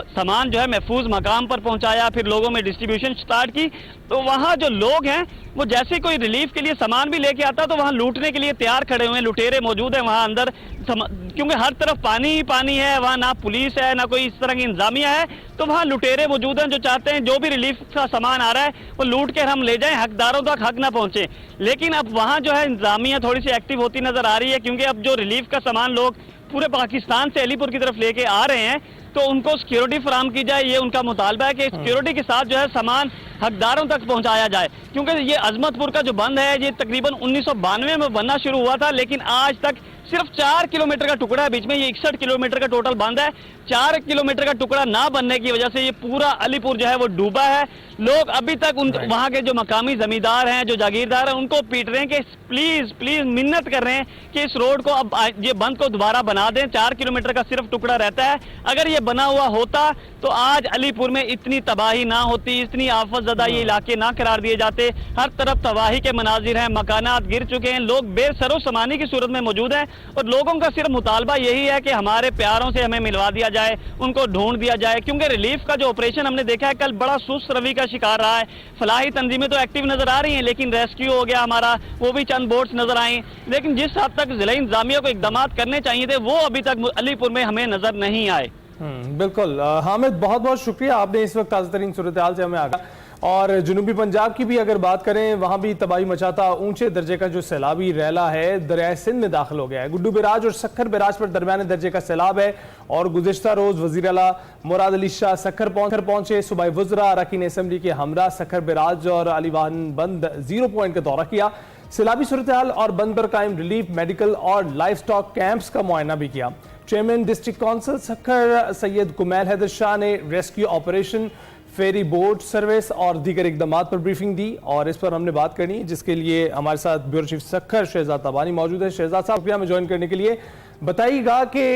S4: सामान जो है महफूज मकाम पर पहुंचाया, फिर लोगों में डिस्ट्रीब्यूशन स्टार्ट की। तो वहां जो लोग हैं वो जैसे कोई रिलीफ के लिए सामान भी लेके आता तो वहां लूटने के लिए तैयार खड़े हुए हैं, लुटेरे मौजूद हैं वहां अंदर, क्योंकि हर तरफ पानी ही पानी है, वहां ना पुलिस है ना कोई इस तरह की इंतजामिया है, तो वहां लुटेरे मौजूद हैं जो चाहते हैं जो भी रिलीफ का सामान आ रहा है वो लूट कर हम ले जाएं, हकदारों तक हक ना पहुंचे। लेकिन अब वहां जो है इंतजामिया थोड़ी सी एक्टिव होती नजर आ रही है, क्योंकि अब जो रिलीफ का सामान लोग पूरे पाकिस्तान से अलीपुर की तरफ लेके आ रहे हैं तो उनको सिक्योरिटी फराहम की जाए, ये उनका मुतालबा है कि सिक्योरिटी के साथ जो है सामान हकदारों तक पहुंचाया जाए। क्योंकि ये अजमतपुर का जो बंद है ये तकरीबन 1992 में बनना शुरू हुआ था, लेकिन आज तक सिर्फ 4 किलोमीटर का टुकड़ा है बीच में, ये 61 किलोमीटर का टोटल बंद है। 4 किलोमीटर का टुकड़ा ना बनने की वजह से ये पूरा अलीपुर जो है वो डूबा है। लोग अभी तक वहां के जो मकामी जमींदार हैं, जो जागीरदार हैं, उनको पीट रहे हैं कि प्लीज प्लीज मिन्नत कर रहे हैं कि इस रोड को अब ये बंद को दोबारा बना दें। 4 किलोमीटर का सिर्फ टुकड़ा रहता है, अगर ये बना हुआ होता तो आज अलीपुर में इतनी तबाही ना होती, इतनी आफत ज़दा ये इलाके ना करार दिए जाते। हर तरफ तबाही के मनाजिर हैं, मकानात गिर चुके हैं, लोग बेसरो समानी की सूरत में मौजूद हैं और लोगों का सिर्फ मुतालबा यही है कि हमारे प्यारों से हमें मिलवा दिया जाए, उनको ढूंढ दिया जाए। क्योंकि रिलीफ का जो ऑपरेशन हमने देखा है कल बड़ा सुस्त रवि का शिकार रहा है। फलाही तंजीमें तो एक्टिव नजर आ रही हैं, लेकिन रेस्क्यू हो गया हमारा, वो भी चंद बोट्स नजर आई, लेकिन जिस हद तक जिला इंतजामिया को इकदाम करने चाहिए थे वो अभी तक अलीपुर में हमें नजर नहीं आए।
S2: बिल्कुल हामिद, बहुत बहुत शुक्रिया, आपने इस वक्त ताज़ा तरीन सूरत हाल से हमें आगा। और जनूबी पंजाब की भी अगर बात करें, वहां भी तबाही मचाता ऊंचे दर्जे का जो सैलाबी रैला है दरियाए सिंध में दाखिल हो गया है। गुड्डू बैराज और सखर बैराज पर दरमियाने दर्जे का सैलाब है और गुज़िश्ता रोज वज़ीर आला मुराद अली शाह सखर पहुंचे। सूबाई वज़रा अरकान असम्बली के हमरा सखर बैराज और अली वाहन बंद 0 पॉइंट का दौरा किया। सैलाबी सूरत हाल और बंद पर कायम रिलीफ, मेडिकल और लाइफ स्टॉक कैंप्स का मुआयना भी किया। Chairman district council Sukkur Syed Kumail Haider Shah ने rescue operation, ferry boat service और दीगर इकदाम पर ब्रीफिंग दी और इस पर हमने बात करनी, जिसके लिए हमारे साथ ब्यूरो चीफ सखर शहजाद तबानी मौजूद है। शहजाद साहब शुक्रिया हमें ज्वाइन करने के लिए। बताइएगा कि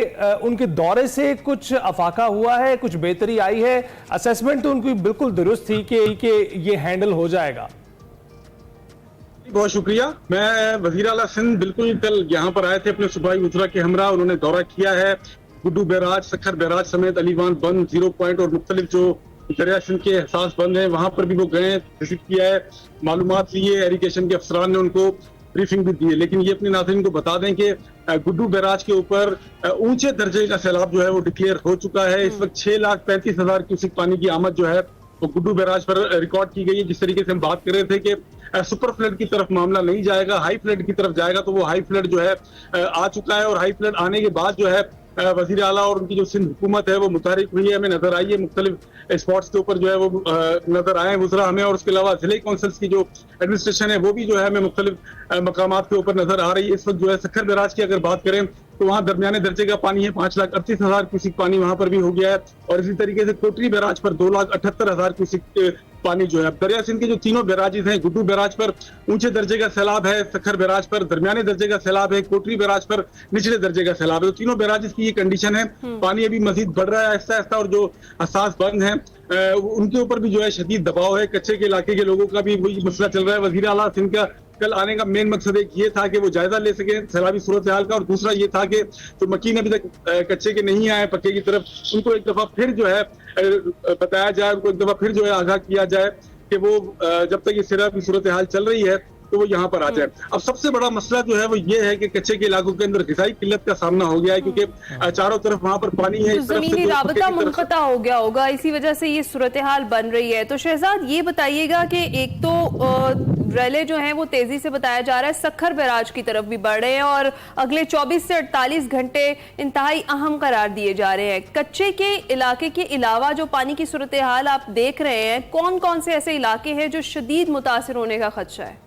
S2: उनके दौरे से कुछ अफाका हुआ है, कुछ बेहतरी आई है? असेसमेंट तो उनकी बिल्कुल दुरुस्त थी कि ये हैंडल हो जाएगा।
S5: बहुत शुक्रिया। मैं वज़ीर आला सिंध बिल्कुल कल यहाँ पर आए थे अपने सूबाई वज़रा के हमरा, उन्होंने दौरा किया है। गुड्डू बैराज, सखर बैराज समेत अलीवान बंद, 0 पॉइंट और मुख्तलिफ जो दरिया सिंध के एहसास बंद हैं वहां पर भी वो गए, विजिट किया है, मालूमात लिए, एरीगेशन के अफसरान ने उनको ब्रीफिंग भी दी है। लेकिन ये अपने नाज़रीन को बता दें कि गुड्डू बैराज के ऊपर ऊंचे दर्जे का सैलाब जो है वो डिक्लेयर हो चुका है। इस वक्त 6,35,000 क्यूसेक पानी की आमद जो है वो गुड्डू बैराज पर रिकॉर्ड की गई है। जिस तरीके से हम बात कर रहे थे कि सुपर फ्लड की तरफ मामला नहीं जाएगा, हाई फ्लड की तरफ जाएगा, तो वो हाई फ्लड जो है आ चुका है और हाई फ्लड आने के बाद जो है वजीर आला और उनकी जो सिंध हुकूमत है वो मुतारिक हुई है, हमें नजर आई है, मुख्तलिफ स्पॉट्स के ऊपर जो है वो नजर आए वज़रा हमें, और उसके अलावा जिले काउंसिल्स की जो एडमिनिस्ट्रेशन है वो भी जो है हमें मुख्तलिफ मकामात के ऊपर नजर आ रही है। इस वक्त जो है सखर बैराज की अगर बात करें तो वहाँ दरमियाने दर्जे का पानी है, 5,38,000 क्यूसिक पानी वहां पर भी हो गया है और इसी तरीके से कोटरी बैराज पर 2,78,000 क्यूसिक पानी जो है। अब दरिया सिंध के जो तीनों बैराजेस हैं, गुड्डू बैराज पर ऊंचे दर्जे का सैलाब है, सखर बैराज पर दरमियाने दर्जे का सैलाब है, कोटरी बैराज पर निचले दर्जे का सैलाब है। तो तीनों बैराजेस की ये कंडीशन है, पानी अभी मजीद बढ़ रहा है आहिस्ता आहिस्ता और जो असास बंद है उनके ऊपर भी जो है शदीद दबाव है। कच्चे के इलाके के लोगों का भी वही मसला चल रहा है। वज़ीर आला सिंध का कल आने का मेन मकसद एक ये था कि वो जायजा ले सके सैलाबी सूरत हाल का, और दूसरा ये था कि जो मकीन अभी तक कच्चे के नहीं आए पक्के की तरफ, उनको एक दफा फिर जो है बताया जाए, उनको एक दफा फिर जो है आगाह किया जाए कि वो जब तक ये सैलाबी सूरत हाल चल रही है तो वो यहाँ पर आ जाए। अब सबसे बड़ा मसला जो है वो ये है कि कच्चे के इलाकों के अंदर ग़िज़ाई किल्लत का सामना हो गया है, क्योंकि चारों तरफ वहाँ पर पानी है,
S1: ज़मीनी राबता मुनक़ता हो गया होगा, इसी वजह से ये सूरत हाल बन रही है। तो शहजाद ये बताइएगा कि एक तो रैले जो हैं वो तेजी से बताया जा रहा है सखर बैराज की तरफ भी बढ़ रहे हैं और अगले 24 से 48 घंटे इंतहाई अहम करार दिए जा रहे हैं। कच्चे के इलाके के अलावा जो पानी की सूरत हाल आप देख रहे हैं, कौन कौन से ऐसे इलाके हैं जो शदीद मुतासिर होने का खदशा है?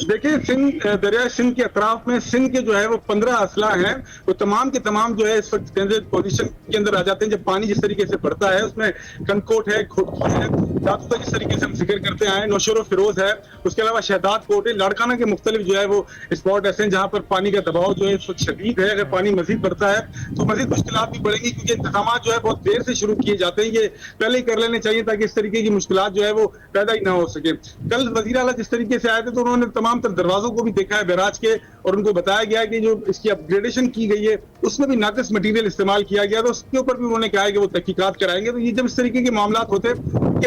S5: देखिए, सिंध दरिया सिंध के अतराफ में सिंध के जो है वो 15 अजला हैं, वो तमाम के तमाम जो है इस वक्त पोजीशन के अंदर आ जाते हैं जब पानी जिस तरीके से बढ़ता है। उसमें कनकोट है, खोटकी है, दादूदा जिस तरीके से हम जिक्र करते आए, नौशेरो फिरोज है, उसके अलावा शहदाद कोट है, लाड़काना के मुख्तलिफ जो है वो स्पॉट ऐसे हैं जहाँ पर पानी का दबाव जो है इस वक्त शदीद है। अगर पानी मजीद बढ़ता है तो मजीद मुश्किलात भी बढ़ेंगी, क्योंकि इंतजाम जो है बहुत देर से शुरू किए जाते हैं, ये पहले ही कर लेने चाहिए ताकि इस तरीके की मुश्किलात जो है वो पैदा ही ना हो सके। कल वजीर आला जिस तरीके से आए थे तो उन्होंने तमाम तर दरवाजों को भी देखा है बैराज के, और उनको बताया गया है कि जो इसकी अपग्रेडेशन की गई है उसमें भी नाकिस मटेरियल इस्तेमाल किया गया, तो उसके ऊपर भी उन्होंने कहा है कि वो तहकीकात कराएंगे। तो ये जब इस तरीके के मामला होते हैं,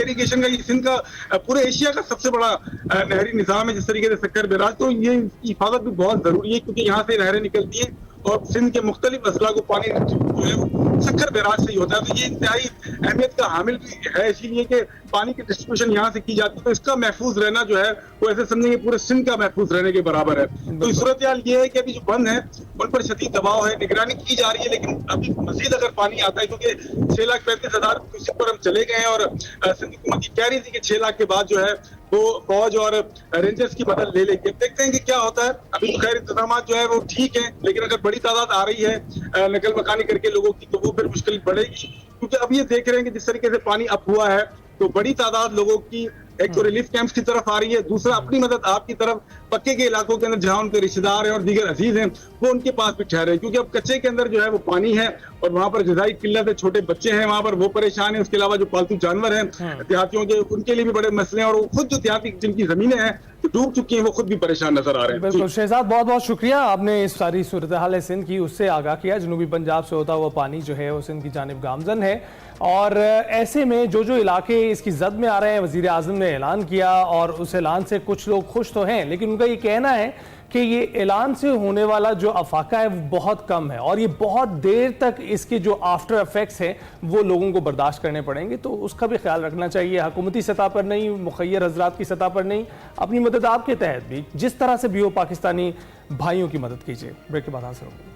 S5: इरिगेशन का ये सिंध का पूरे एशिया का सबसे बड़ा नहरी निजाम है जिस तरीके से सक्कर बैराज, तो ये हिफाजत भी बहुत जरूरी है, क्योंकि यहाँ से नहरें निकलती है और सिंध के मुख्तलिफ अजला को पानी जो है वो सक्कर बैराज से ही होता है। तो ये इंतहाई अहमियत का हामिल भी है, इसीलिए कि पानी की डिस्ट्रीब्यूशन यहाँ से की जाती है, तो इसका महफूज रहना जो है वो ऐसे समझेंगे पूरे सिंध का महफूज रहने के बराबर है। तो सूरत हाल ये है कि अभी जो बंद है उन पर शदीद दबाव है, निगरानी की जा रही है, लेकिन अभी मजीद अगर पानी आता है, क्योंकि 6,35,000 क्यूसेक पर हम चले गए हैं और सिंध हुकूमत कह रही थी कि 6 लाख के बाद जो है वो फौज और रेंजर्स की मदद ले लेंगे। देखते हैं कि क्या होता है। अभी तो खैर इंतजाम जो है वो ठीक है, लेकिन अगर बड़ी तादाद आ रही है नकल मकानी करके लोगों की, तो वो फिर मुश्किल बढ़ेगी, क्योंकि अब ये देख रहे हैं कि जिस तरीके से पानी अप हुआ है तो बड़ी तादाद लोगों की एक तो रिलीफ कैंप्स की तरफ आ रही है, दूसरा अपनी मदद आपकी तरफ पक्के के इलाकों के अंदर जहां उनके रिश्तेदार हैं और दीगर अजीज हैं वो उनके पास भी ठहरे, क्योंकि अब कच्चे के अंदर जो है वो पानी है और वहां पर ग़िज़ाई किल्लत है, छोटे बच्चे हैं वहां पर, वो परेशान है। उसके अलावा जो पालतू जानवर हैं देहातियों के, उनके लिए भी बड़े मसले हैं, और खुद जो देहाती जिनकी जमीनें हैं डूब चुकी हैं वो खुद भी परेशान नजर आ रहे हैं।
S2: बिल्कुल शहजाद, बहुत बहुत शुक्रिया, आपने इस सारी सूरत हाल सिंध की उससे आगाह किया। जनूबी पंजाब से होता हुआ पानी जो है वो सिंध की जानिब गामजन है, और ऐसे में जो इलाके इसकी जद में आ रहे हैं, वजीर आज़म ने ऐलान किया और उस ऐलान से कुछ लोग खुश तो हैं, लेकिन उनका ये कहना है कि ये ऐलान से होने वाला जो अफाका है वो बहुत कम है और ये बहुत देर तक इसके जो आफ्टर इफेक्ट्स हैं वो लोगों को बर्दाश्त करने पड़ेंगे। तो उसका भी ख्याल रखना चाहिए, हुकूमती सतह पर नहीं, मुखय्यर हजरात की सतह पर नहीं, अपनी मदद आपके तहत भी जिस तरह से भी हो पाकिस्तानी भाइयों की मदद कीजिए। ब्रेक के बाद हाजिर होंगे।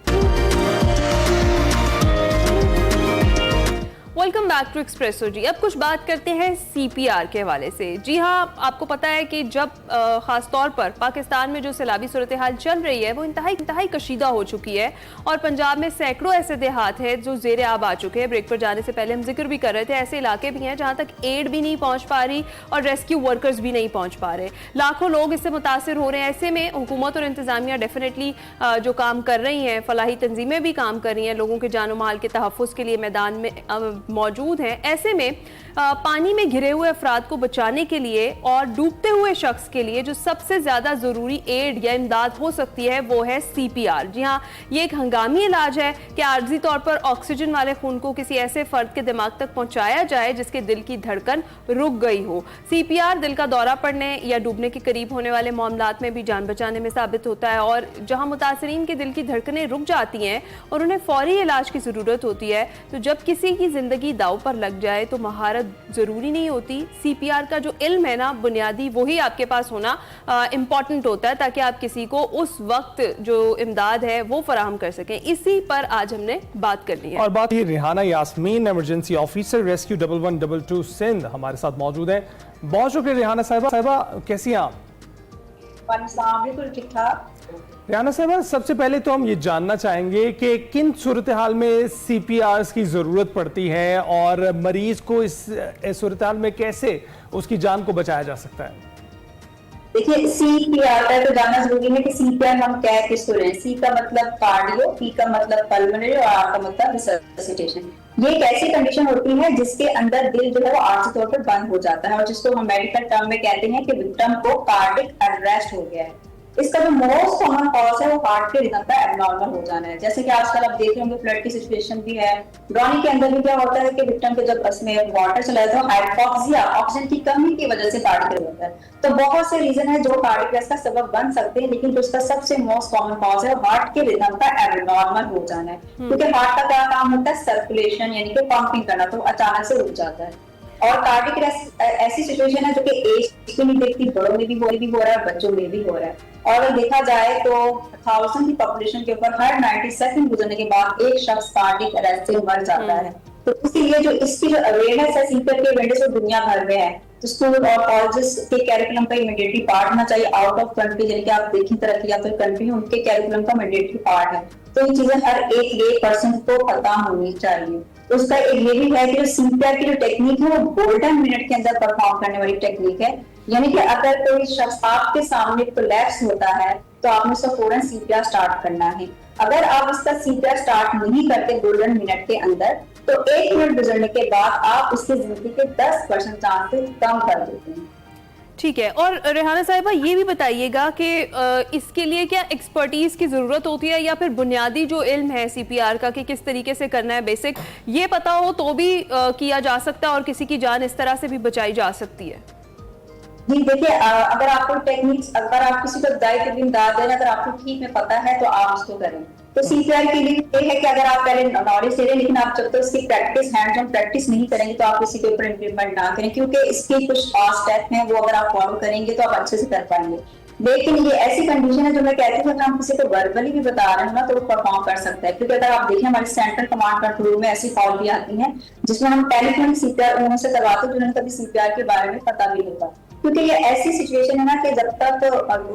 S1: वेलकम बैक टू एक्सप्रेसो जी। अब कुछ बात करते हैं सीपीआर के हवाले से। जी हाँ, आपको पता है कि जब ख़ास तौर पर पाकिस्तान में जो सैलाबी सूरत हाल चल रही है वो इंतहाई कशीदा हो चुकी है और पंजाब में सैकड़ों ऐसे देहात हैं जो ज़ेर आब आ चुके हैं। ब्रेक पर जाने से पहले हम जिक्र भी कर रहे थे, ऐसे इलाके भी हैं जहाँ तक एड भी नहीं पहुँच पा रही और रेस्क्यू वर्कर्स भी नहीं पहुँच पा रहे। लाखों लोग इससे मुतासर हो रहे हैं। ऐसे में हुकूमत और इंतज़ामिया डेफिनेटली जो काम कर रही हैं, फलाही तंजीमें भी काम कर रही हैं, लोगों के जान माल के तहफ़्फ़ुज़ के लिए मैदान में मौजूद हैं। ऐसे में पानी में घिरे हुए अफराद को बचाने के लिए और डूबते हुए शख्स के लिए जो सबसे ज़्यादा ज़रूरी एड या इमदाद हो सकती है वो है सीपीआर। जी हाँ, ये एक हंगामी इलाज है कि आर्जी तौर पर ऑक्सीजन वाले खून को किसी ऐसे फ़र्द के दिमाग तक पहुँचाया जाए जिसके दिल की धड़कन रुक गई हो। सीपीआर दिल का दौरा पड़ने या डूबने के करीब होने वाले मामलात में भी जान बचाने में साबित होता है, और जहाँ मुतासरीन के दिल की धड़कनें रुक जाती हैं और उन्हें फौरी इलाज की ज़रूरत होती है, तो जब किसी की ज़िंदगी दाव पर लग जाए तो महारत जरूरी नहीं होती। सीपीआर का जो इल्म है ना बुनियादी, वही आपके पास होना इंपॉर्टेंट होता है ताकि आप किसी को उस वक्त जो इमदाद है वो फराहम कर सकें। इसी पर आज हमने बात करनी है।
S2: और बात ये Rihana Yasmeen, emergency officer rescue 1122 Sindh हमारे साथ मौजूद है। बहुत शुक्रिया रिहाना साहिबा, कैसी हैं आप?
S6: बिल्कुल ठीक ठाक।
S2: रिहाना साहिबा, सबसे पहले तो हम ये जानना चाहेंगे कि किन सूरत हाल में सीपीआर की ज़रूरत पड़ती है और मरीज को इस सूरत हाल में कैसे उसकी जान को बचाया जा सकता है?
S6: देखिए, सीपीआर का तो जानना जरूरी है कि सीपीआर हम कह किसको रहे हैं। सी का मतलब कार्डियो, पी का मतलब पल्मोनरी और आर का मतलब रिससिटेशन। ये एक ऐसी कंडीशन होती है जिसके अंदर दिल जो है वो आर्जी तौर पर बंद हो जाता है और जिसको हम मेडिकल टर्म में कहते हैं कि विक्टिम को कार्डिक अरेस्ट हो गया है। इसका जो मोस्ट कॉमन कॉज है वो हार्ट के रिदम का एबनॉर्मल हो जाना है। जैसे कि आजकल आप देख रहे होंगे फ्लड की सिचुएशन भी है। ब्रॉनी के अंदर भी क्या होता है कि विक्टिम के जब उसमें वाटर चला जाता है, हाइपोक्सिया, ऑक्सीजन की कमी की वजह से कार्डिक होता है। तो बहुत से रीजन है जो कार्डिक अरेस्ट का सबब बन सकते हैं, लेकिन जो इसका सबसे मोस्ट कॉमन कॉज है हार्ट के रिदम का एबनॉर्मल हो जाना है। क्योंकि हार्ट का क्या काम होता है, सर्कुलेशन यानी कि पंपिंग करना, तो अचानक से रुक जाता है। और कार्डिक अरेस्ट ऐसी सिचुएशन है जो कि एज में नहीं देखती, बड़ों में भी हो रहा है, बच्चों में भी हो रहा है। और अगर देखा जाए तो 1000 की पॉपुलेशन के ऊपर हर 90 सेकंड गुजरने के बाद एक शख्स कार्डिक अरेस्ट से मर जाता है। तो इसलिए जो इसकी जो अवेयरनेस है सीपीआर के अवेयरनेस वो दुनिया भर में है। तो स्कूल और कॉलेजेस के कैरिकुलम का मैंडेटरी पार्ट होना चाहिए। आउट ऑफ कंट्री जिनके आप देखें तरक्की या फिर कंट्री उनके कैरिकुलम का मैंडेटरी पार्ट है। तो ये चीजें हर एक ये पर्सन को पता होनी चाहिए। उसका एक ये भी है कि जो सीपीआर की जो टेक्निक है वो गोल्डन मिनट के अंदर परफॉर्म करने वाली टेक्निक है। यानी कि अगर कोई शख्स आपके सामने कोलैप्स होता है तो आपने उसका फौरन सीपीआर स्टार्ट करना है। अगर आप उसका सीपीआर स्टार्ट नहीं करते गोल्डन मिनट के अंदर तो 1 मिनट गुजरने के बाद आप उसकी जिंदगी के 10% चांसेस कम कर देते हैं।
S1: ठीक है। और रेहाना साहिबा ये भी बताइएगा कि इसके लिए क्या एक्सपर्टीज की जरूरत होती है या फिर बुनियादी जो इल्म है सीपीआर का कि किस तरीके से करना है बेसिक, ये पता हो तो भी किया जा सकता है और किसी की जान इस तरह से भी बचाई जा सकती है?
S6: जी देखिए, अगर आपको टेक्निक्स, अगर आप किसी को दायित्व इमदाद दें, अगर आपको ठीक में पता है तो आप उसको करें। तो सीपीआर के लिए ये है कि अगर आप पहले नॉलेज दे रहे हैं लेकिन आप जब तक उसकी प्रैक्टिस हैंड्स ऑन प्रैक्टिस नहीं करेंगे तो आप किसी के ऊपर इम्प्लीमेंट ना करें, क्योंकि इसके कुछ खास स्टेप हैं वो अगर आप फॉलो करेंगे तो आप अच्छे से कर पाएंगे। लेकिन ये ऐसी कंडीशन है जो मैं कहती हूँ अगर हम किसी को वर्बली भी बता रहे हैं ना तो वो परफॉर्म कर सकता है। क्योंकि अगर आप देखें हमारे सेंट्रल कमांड कंट्रोल में ऐसी कॉल भी आती है जिसमें हम टेलीफोन सीपीआर उनसे करवाते हैं जिन्होंने कभी सीपीआर के बारे में पता भी होता। क्योंकि ये ऐसी सिचुएशन है ना कि जब तक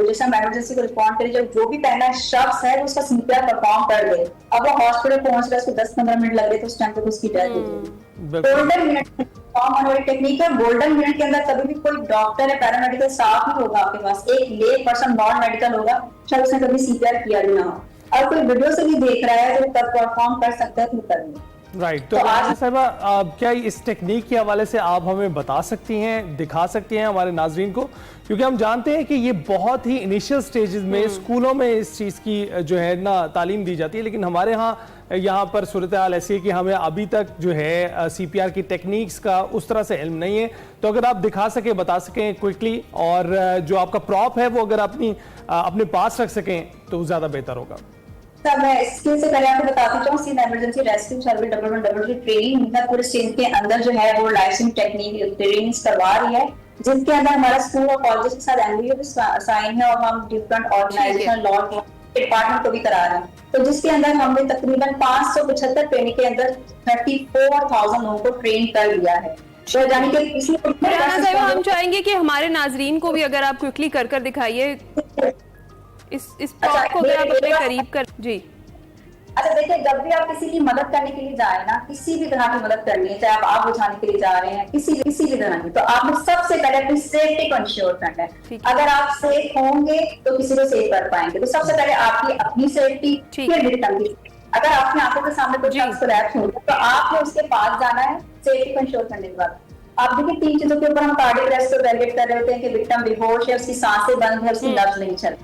S6: जैसे हम इमरजेंसी को रिस्पॉन्ड करें, जब जो भी पहला शख्स है वो उसका सीपीआर परफॉर्म कर दे, अब वो हॉस्पिटल पहुंच रहा है, उसको 10-15 मिनट लग रहे तो उस टाइम तक उसकी डेथ हो जाएगी। गोल्डन मिनट परफॉर्म होने वाली टेक्निक है। गोल्डन मिनट के अंदर कभी भी कोई डॉक्टर या पैरामेडिकल स्टाफ नहीं होगा आपके पास, एक ले पर्सन नॉन मेडिकल होगा, शायद उसने कभी सीपीआर किया भी ना हो, और कोई वीडियो से भी देख रहा है तो तब परफॉर्म कर सकता है तो कर ले।
S2: राइट। तो आज साहिबा क्या इस टेक्निक के हवाले से आप हमें बता सकती हैं, दिखा सकती हैं हमारे नाजरीन को, क्योंकि हम जानते हैं कि ये बहुत ही इनिशियल स्टेजेस में स्कूलों में इस चीज़ की जो है ना तालीम दी जाती है, लेकिन हमारे यहाँ पर सूरत हाल ऐसी है कि हमें अभी तक जो है सीपीआर की टेक्निक्स का उस तरह से इल्म नहीं है। तो अगर आप दिखा सकें, बता सकें क्विकली, और जो आपका प्रॉप है वो अगर अपने पास रख सकें तो ज़्यादा बेहतर होगा।
S6: सर मैं इसके से पहले आपको बताती चाहूँ, Sindh emergency rescue service W training पूरे सिंध के अंदर जो है वो लाइसेंस टेक्निक ट्रेनिंग करवा रही है, जिसके अंदर हमारा स्कूल और कॉलेज के साथ एमओयू भी साइन है और हम डिफरेंट ऑर्गेनाइजेशन लॉ डिपार्टमेंट को भी करा रहे हैं। तो जिसके अंदर हमने तकरीबन 575 ट्रेनिंग के अंदर 34,000 लोगों को ट्रेन कर लिया है। तो यानी कि किसी
S1: हम चाहेंगे कि हमारे नाजरीन को भी अगर आप क्विकली कर दिखाइए इस टॉप को अगर आप अपने करीब कर। जी
S6: अच्छा देखिए, जब भी आप किसी की मदद करने के लिए जाए ना, किसी भी तरह की मदद करनी है, चाहे आप आग बुझाने के लिए जा रहे हैं, किसी भी तरह की, तो आपने सबसे पहले अपनी सेफ्टी को इंश्योर करना है। अगर आप सेफ होंगे तो किसी को सेफ कर पाएंगे। तो सबसे पहले आपकी अपनी सेफ्टी, फिर विक्टिम की। अगर आपकी आंखों के सामने कोई शख्स कोलैप्स हो तो आपने उसके पास जाना है सेफ्टी को इंश्योर करने के बाद। आप देखिए 3 चीजों के ऊपर हम कार्डियक अरेस्ट को वैलिडेट कर रहे होते हैं कि विक्टिम बेहोश है, उसकी सांसें बंद है, उसकी लफ्ज नहीं चल,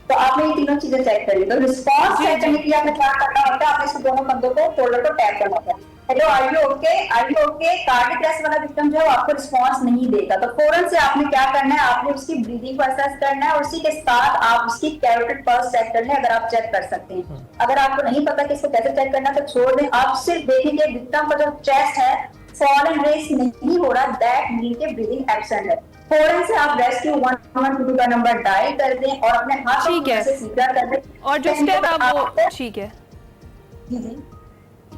S6: तो आपने ये तीनों चीजें चेक करी। तो रिस्पांस चेक करने के लिए आपने क्या करना होता है, आपने इसको दोनों कंधों को शोल्डर को टैप करना होता है। Hello are you okay, are you okay. Cardiac arrest वाला विक्टिम जो है आपको रिस्पांस नहीं देगा, तो फौरन से आपने क्या करना है, आपने उसकी ब्रीदिंग को असेस करना है और उसी के साथ आप उसकी कैरोटिड पल्स चेक कर लें, अगर आप चेक कर सकते हैं। अगर आपको नहीं पता कि इसको कैसे चेक करना तो छोड़ दें, आप सिर्फ देखेंगे विक्टिम का जो चेस्ट है फॉलन रेस नहीं हो रहा, दैट मीन के ब्रीदिंग एब्सेंट है। फौरन से आप रेस्क्यू 112 का नंबर डायल कर दें और अपने हाथों से सीधा कर दें
S1: और जो स्टेप आप वो ठीक है।
S6: जी जी।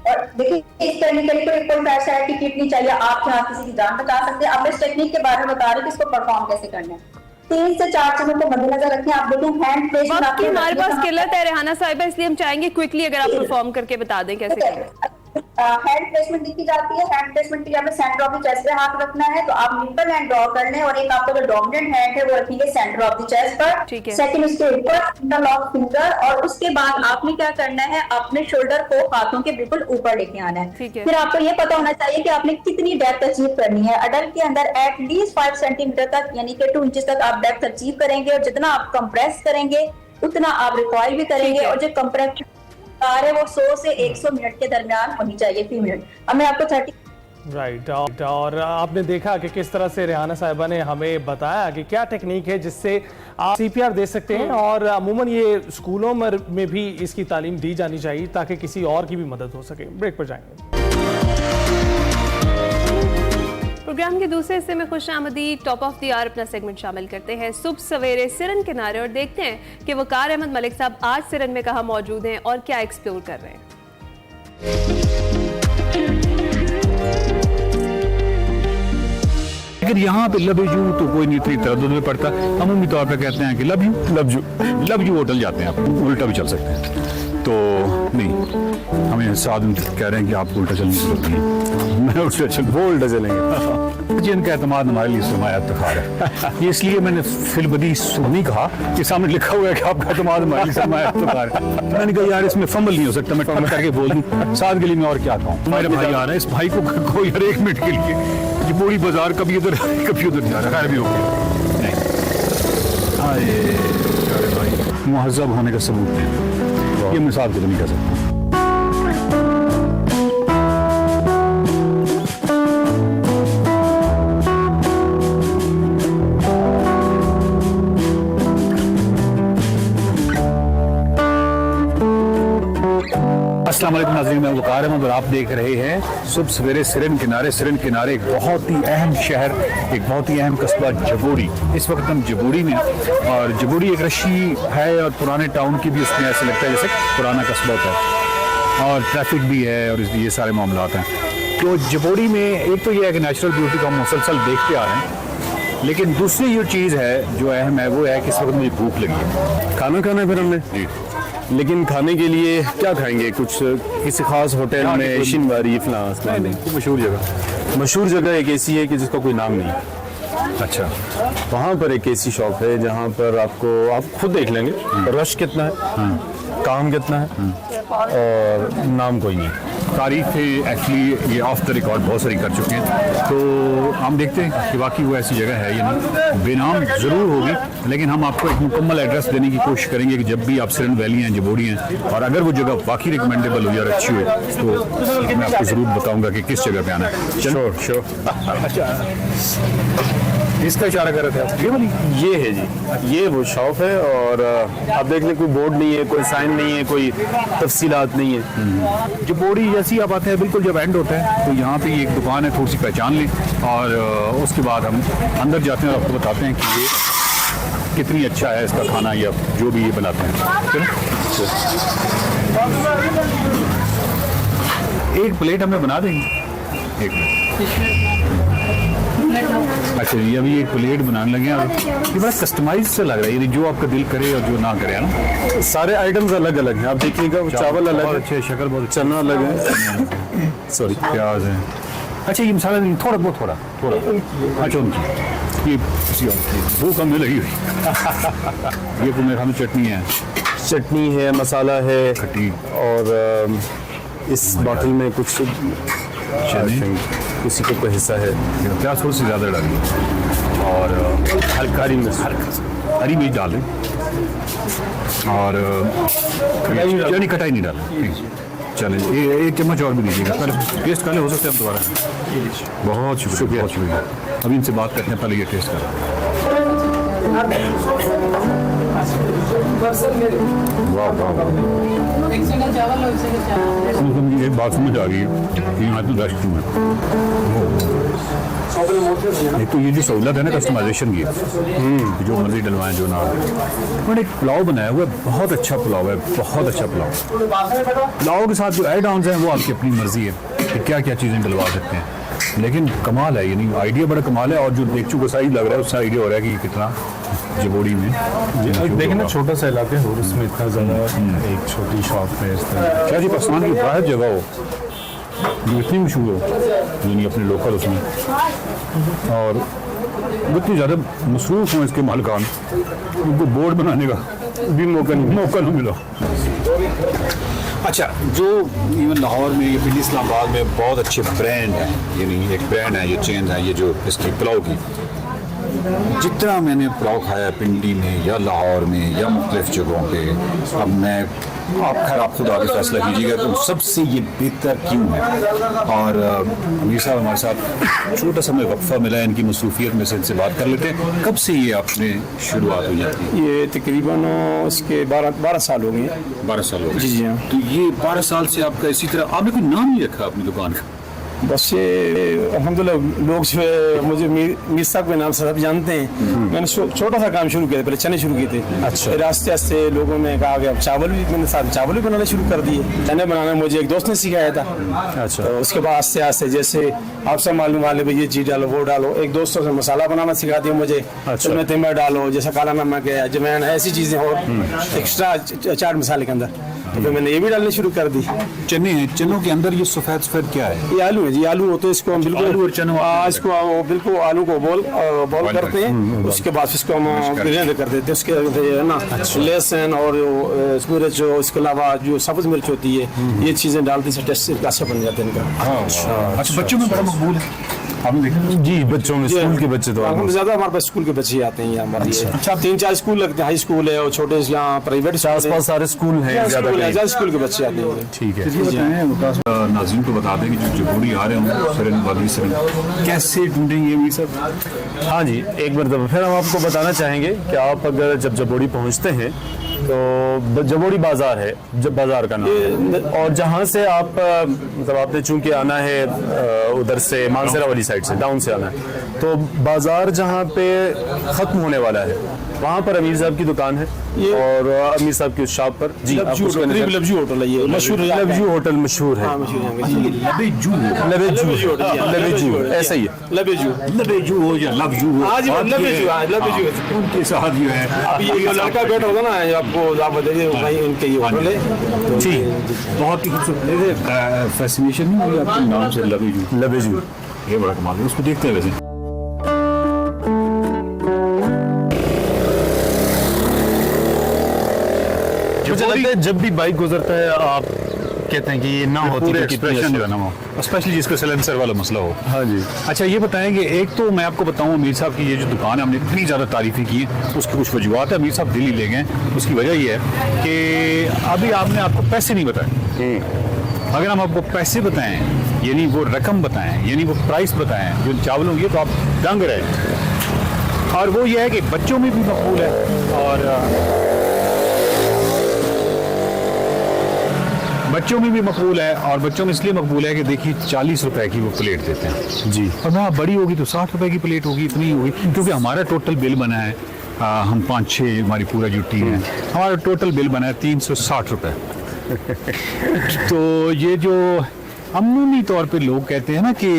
S6: और देखिए इस करने के लिए कोई पैसा है कि किट नहीं चाहिए, आपके हाथ किसी की जान बचा सकते हैं। अब इस टेक्निक के बारे में बता रहे हैं कि इसको परफॉर्म कैसे करना है। 3 से 4 चीजों को मद्देनजर रखें। आप देखें हैंड प्लेसमेंट आपके
S1: हमारे पास किल्लत है रेहाना साहिबा, इसलिए हम चाहेंगे क्विकली अगर आप परफॉर्म करके बता दें कैसे करना है।
S6: हैंड प्लेसमेंट दिखी जाती है। हैंड प्लेसमेंट के लिए हमें सेंटर ऑफ द चेस्ट पे हाथ रखना है, तो आप निपल हैंड ड्रॉ कर लें और एक आपका जो डोमिनेंट हैंड है वो रखेंगे सेंटर ऑफ द चेस्ट पर। सेकंड उसके ऊपर इंटरलॉक फिंगर, और उसके बाद आपने क्या करना है, अपने शोल्डर को हाथों के बिल्कुल ऊपर लेके आना है। फिर आपको ये पता होना चाहिए कि आपने कितनी डेप्थ अचीव करनी है। अडल्ट के अंदर एटलीस्ट 5 सेंटीमीटर तक यानी कि 2 इंचेस तक आप डेप्थ अचीव करेंगे, और जितना आप कंप्रेस करेंगे उतना आप रिकॉइल भी करेंगे, और जो कंप्रेस है वो 100 से 100 मिनट के दरमियान होनी चाहिए, 3 मिनट। अब मैं आपको 30
S2: राइट। और आपने देखा कि किस तरह से रेहाना साहिबा ने हमें बताया कि क्या टेक्निक है जिससे आप सीपीआर दे सकते हैं, और अमूमन ये स्कूलों में भी इसकी तालीम दी जानी चाहिए ताकि किसी और की भी मदद हो सके। ब्रेक पर जाएंगे।
S1: प्रोग्राम के दूसरे हिस्से में खुशामदी टॉप ऑफ द आवर अपना सेगमेंट शामिल करते हैं सुबह सवेरे सिरन किनारे, और देखते हैं कि वकार अहमद मलिक साहब आज सिरन में कहाँ मौजूद हैं और क्या एक्सप्लोर कर रहे हैं।
S7: लेकिन यहाँ पे लव यू तो कोई नहीं इतनी तरद्दुद में पड़ता, अमूमी तौर पे कहते हैं कि लव यू होटल जाते हैं, आप उल्टा भी चल सकते हैं। तो नहीं, हमें साथ में कह रहे हैं कि आप उल्टा चलने की जरूरत नहीं है, मैं उल्टा चल, वो उल्टा चलेंगे। जिनका एतमाद हमारे लिए सरमाया इफ्तिखार है, इसलिए मैंने फिलबदी नहीं कहा कि सामने लिखा हुआ है कि आपका एतमाद हमारे लिए सरमाया इफ्तिखार है। मैंने कहा यार इसमें फंबल नहीं हो सकता, मैं टॉम करके बोल दूं साथ के लिए मैं और क्या कहूँ। मेरे भाई आ रहा है, इस भाई को कोई हर एक मिनट के लिए ये पूरी बाजार कभी उधर कभी उधर जा रहा है, भी हो गया नहीं। भाई मुहज़्ज़ब होने का सबूत है, ये मिसाल को नहीं कर सकता। अस्सलाम वालेकुम नाज़रीन, मैं वकार अहमद और आप देख रहे हैं सुबह सवेरे सिरन किनारे एक बहुत ही अहम शहर, एक बहुत ही अहम कस्बा जबोड़ी। इस वक्त हम जबोड़ी में, और जबोड़ी एक रशी है और पुराने टाउन की भी उसमें ऐसा लगता है जैसे पुराना कस्बा होता है, और ट्रैफिक भी है और ये सारे मामलात हैं। तो जबोड़ी में एक तो ये है कि नेचुरल ब्यूटी को हम मुसलसल देखते आ रहे हैं, लेकिन दूसरी जो चीज़ है जो अहम है वो है कि इस वक्त मुझे भूख लगी है।
S8: खाना खाना है फिर हमने जी, लेकिन खाने के लिए क्या खाएंगे? कुछ किसी खास होटल में शिनवारी फ्लांस?
S7: नहीं,
S8: मशहूर जगह एक ऐसी है कि जिसका कोई नाम नहीं है।
S7: अच्छा,
S8: वहाँ पर एक ऐसी शॉप है जहाँ पर आप खुद देख लेंगे रश कितना है, काम कितना है, और नाम कोई नहीं।
S7: तारीफ एक्चुअली ये ऑफ द रिकॉर्ड बहुत सारी कर चुके हैं, तो हम देखते हैं कि वाकई वो ऐसी जगह है या नहीं। बेनाम ज़रूर होगी, लेकिन हम आपको एक मुकम्मल एड्रेस देने की कोशिश करेंगे कि जब भी आप सिरन वैली हैं, जबोड़ी हैं, और अगर वो जगह वाकई रिकमेंडेबल हो और अच्छी हो तो मैं आपको ज़रूर बताऊंगा कि किस जगह पे आना है।
S8: श्योर।
S7: अच्छा, इसका इशारा कर रहे थे आप? ये वाली
S8: ये है जी, ये वो शॉप है, और आप देख लें कोई बोर्ड नहीं है, कोई साइन नहीं है, कोई तफसीलात नहीं है।
S7: जबोड़ी जैसी आप आते हैं बिल्कुल जब एंड होता है तो यहाँ पे एक दुकान है, थोड़ी सी पहचान लें, और उसके बाद हम अंदर जाते हैं और आपको बताते हैं कि ये कितनी अच्छा है इसका खाना या जो भी ये बनाते हैं। चलो, एक प्लेट हमें बना देंगे, एक प्लेट। अच्छा, ये अभी एक प्लेट बनाने लगे हैं, और ये बड़ा कस्टमाइज से लग रहा है, यानी जो आपका दिल करे और जो ना करे, है ना?
S8: सारे आइटम्स अलग अलग हैं, आप देखिएगा। चावल अलग है,
S7: अच्छे, शक्ल बहुत,
S8: चना अलग है,
S7: सॉरी प्याज है। अच्छा, ये मसाला नहीं, थोड़ा। अच्छा, ये किसी और भूख हमें लगी हुई। ये तो मेरे सामने
S8: चटनी है, मसाला है
S7: खट्टी,
S8: और इस बॉटल में कुछ उसी का कोई हिस्सा है।
S7: प्याज थोड़ी सी ज़्यादा डालिए, और
S8: हल्का हरी
S7: मिर्च डालें, और यानी कटाई नहीं डालें। चलें, ये एक चम्मच और भी दीजिएगा, पहले टेस्ट कर ले, हो सकता है दोबारा। बहुत शुक्रिया। अभी इनसे बात करते हैं, पहले ये टेस्ट करें। एक बात समझ आ गई है कि यहाँ तो बेस्ट क्यों है। एक तो ये जो सहूलत है ना कस्टमाइजेशन की, जो मर्जी डलवाएं जो ना। मैंने एक पुलाव बनाया हुआ है, बहुत अच्छा पुलाव है, बहुत अच्छा पुलाव। पुलाव के साथ जो एड ऑन्स हैं वो आपकी अपनी मर्जी है कि क्या क्या चीज़ें डलवा सकते हैं, लेकिन कमाल है, यानी आइडिया बड़ा कमाल है। और जो देखचू को सही लग रहा है उससे आइडिया हो रहा है कि कितना जबोड़ी में
S8: देखिए ना, छोटा सा इलाका है और उसमें इतना ज़्यादा एक छोटी शॉप है।
S7: क्या जी, पाकिस्तान की वाहिद जगह हो जो इतनी मशहूर हो, यानी अपने लोकल उसमें, और इतनी ज़्यादा मसरूफ़ हों इसके मालिकान, उनको बोर्ड बनाने का भी मौका नहीं मिला। अच्छा, जो इवन लाहौर में या पिंडी इस्लामाबाद में बहुत अच्छे ब्रांड हैं, यानी एक ब्रांड है, ये चेंज है, ये जो इसकी पुलाव की, जितना मैंने पुलाव खाया पिंडी में या लाहौर में या मुख्तलिफ जगहों पे, अब मैं आप खुद आगे फैसला कीजिएगा तो सबसे ये बेहतर क्यों है। और अमीर साहब हमारे साथ छोटा सा में वक्फा मिला है, इनकी मसरूफियत में से इनसे बात कर लेते हैं। कब से ये आपने शुरुआत हुई जाती है?
S9: ये तकरीबन उसके 12 साल हो गए।
S7: 12 साल हो गए?
S9: जी हाँ।
S7: तो ये 12 साल से आपका इसी तरह, आपने कोई नाम नहीं रखा अपनी दुकान का?
S9: बस ये अल्हम्दुलिल्लाह लोग जो है मुझे मीर साहब के नाम से सब जानते हैं। मैंने छोटा सा काम शुरू किया था, पहले चने शुरू किए थे।
S8: अच्छा।
S9: फिर आस्ते आस्ते लोगों ने कहा कि अब चावल भी, मैंने साथ चावल भी बनाना शुरू कर दिए। चने बनाना मुझे एक दोस्त ने सिखाया था।
S8: अच्छा।
S9: तो उसके बाद आस्ते आस्ते जैसे आपसे मालूम वाले भाई ये चीज़ डालो वो डालो, एक दोस्तों से मसाला बनाना सिखा दिया मुझे।
S8: अच्छा।
S9: तो तिमर डालो, जैसा काला नमक है, अजवाइन, ऐसी चीज़ें और एक्स्ट्रा चाट मसाले के अंदर, तो फिर मैंने ये भी डालनी शुरू कर दी।
S7: चने हैं, चनों के अंदर ये सफेद सफेद क्या है?
S9: ये आलू है जी, आलू होते हैं, इसको हम बिल्कुल
S7: आलू और चने
S9: इसको बिल्कुल आलू को बॉल करते हैं। उसके बाद इसको हम ग्राइंड कर देते हैं। उसके है ना लहसुन और मिर्च, इसके अलावा जो सब्ज मिर्च होती है, ये चीज़ें डालते से टेस्ट अच्छा बन जाते हैं इनका।
S7: अच्छा, बच्चों में बड़ा मकबूल है आपने देखा?
S8: जी, बच्चों में स्कूल के बच्चे तो
S9: हम ज़्यादा हमारे पास स्कूल के बच्चे आते हैं यहाँ हमारे। अच्छा, 3-4 स्कूल लगते हैं, हाई स्कूल है और छोटे यहाँ प्राइवेट
S8: आस-पास सारे स्कूल हैं,
S9: ज़्यादा स्कूल के बच्चे आते हैं।
S8: ठीक है।
S7: नाज़रीन को बता दें कि जो जबोड़ी आ रहे होंगे सरन वादी सरन कैसे ढूंढेंगे ये सब?
S8: हाँ जी, एक बार फिर हम आपको बताना चाहेंगे कि आप अगर जब जबोड़ी पहुंचते हैं तो जबोड़ी बाजार है, जब बाजार का नाम है, और जहाँ से आप मतलब आपने चूंकि आना है उधर से मानसरा वाली साइड से डाउन से आना है, तो बाजार जहाँ पे खत्म होने वाला है वहाँ पर अमीर साहब की दुकान है और अमीर साहब की उस शॉप पर जी
S9: लबजू होटल है, ये मशहूर
S8: लबजू होटल मशहूर है। लबेजू ऐसा ही है,
S7: लबेजू हो या लबजू हो, उनके साथ जो है
S9: अब ये लड़का बैठा होगा ना, आपको आप बताइए भाई इनके ये होटल है
S7: जी, बहुत ही खूबसूरत फैसिनेशन नहीं हुई आपके नाम से लबेजू?
S8: लबेजू
S7: ये बड़ा कमाल है, उसको देखते हैं वैसे।
S8: मुझे लगता है जब भी बाइक गुजरता है आप कहते हैं कि ये ना होती
S7: पूरे
S8: तो कितनी
S7: एक्सप्रेशन
S8: अच्छी
S7: जो है ना वो, स्पेशली जिसका सिलेंसर वाला मसला हो।
S8: हाँ जी।
S7: अच्छा, ये बताएंगे, एक तो मैं आपको बताऊं अमीर साहब की ये जो दुकान है, हमने इतनी ज़्यादा तारीफी की है, उसकी कुछ वजूहत है। अमीर साहब दिल्ली ले गए, उसकी वजह ये है कि अभी आपने आपको पैसे नहीं बताए। अगर हम आपको पैसे बताएं, यानी वो रकम बताएं, यानी वो प्राइस बताएं जो चावल होंगे, तो आप दंग रहे। और वो ये है कि बच्चों में भी मकबूल है और बच्चों में भी मकबूल है, और बच्चों में इसलिए मकबूल है कि देखिए 40 रुपए की वो प्लेट देते हैं
S8: जी,
S7: और ना बड़ी होगी तो 60 रुपए की प्लेट होगी, इतनी होगी, क्योंकि हमारा टोटल बिल बना है हम 5-6 हमारी पूरा जो टीम है, हमारा टोटल बिल बना है 360 रुपए। तो ये जो अमूमी तौर पे लोग कहते हैं ना कि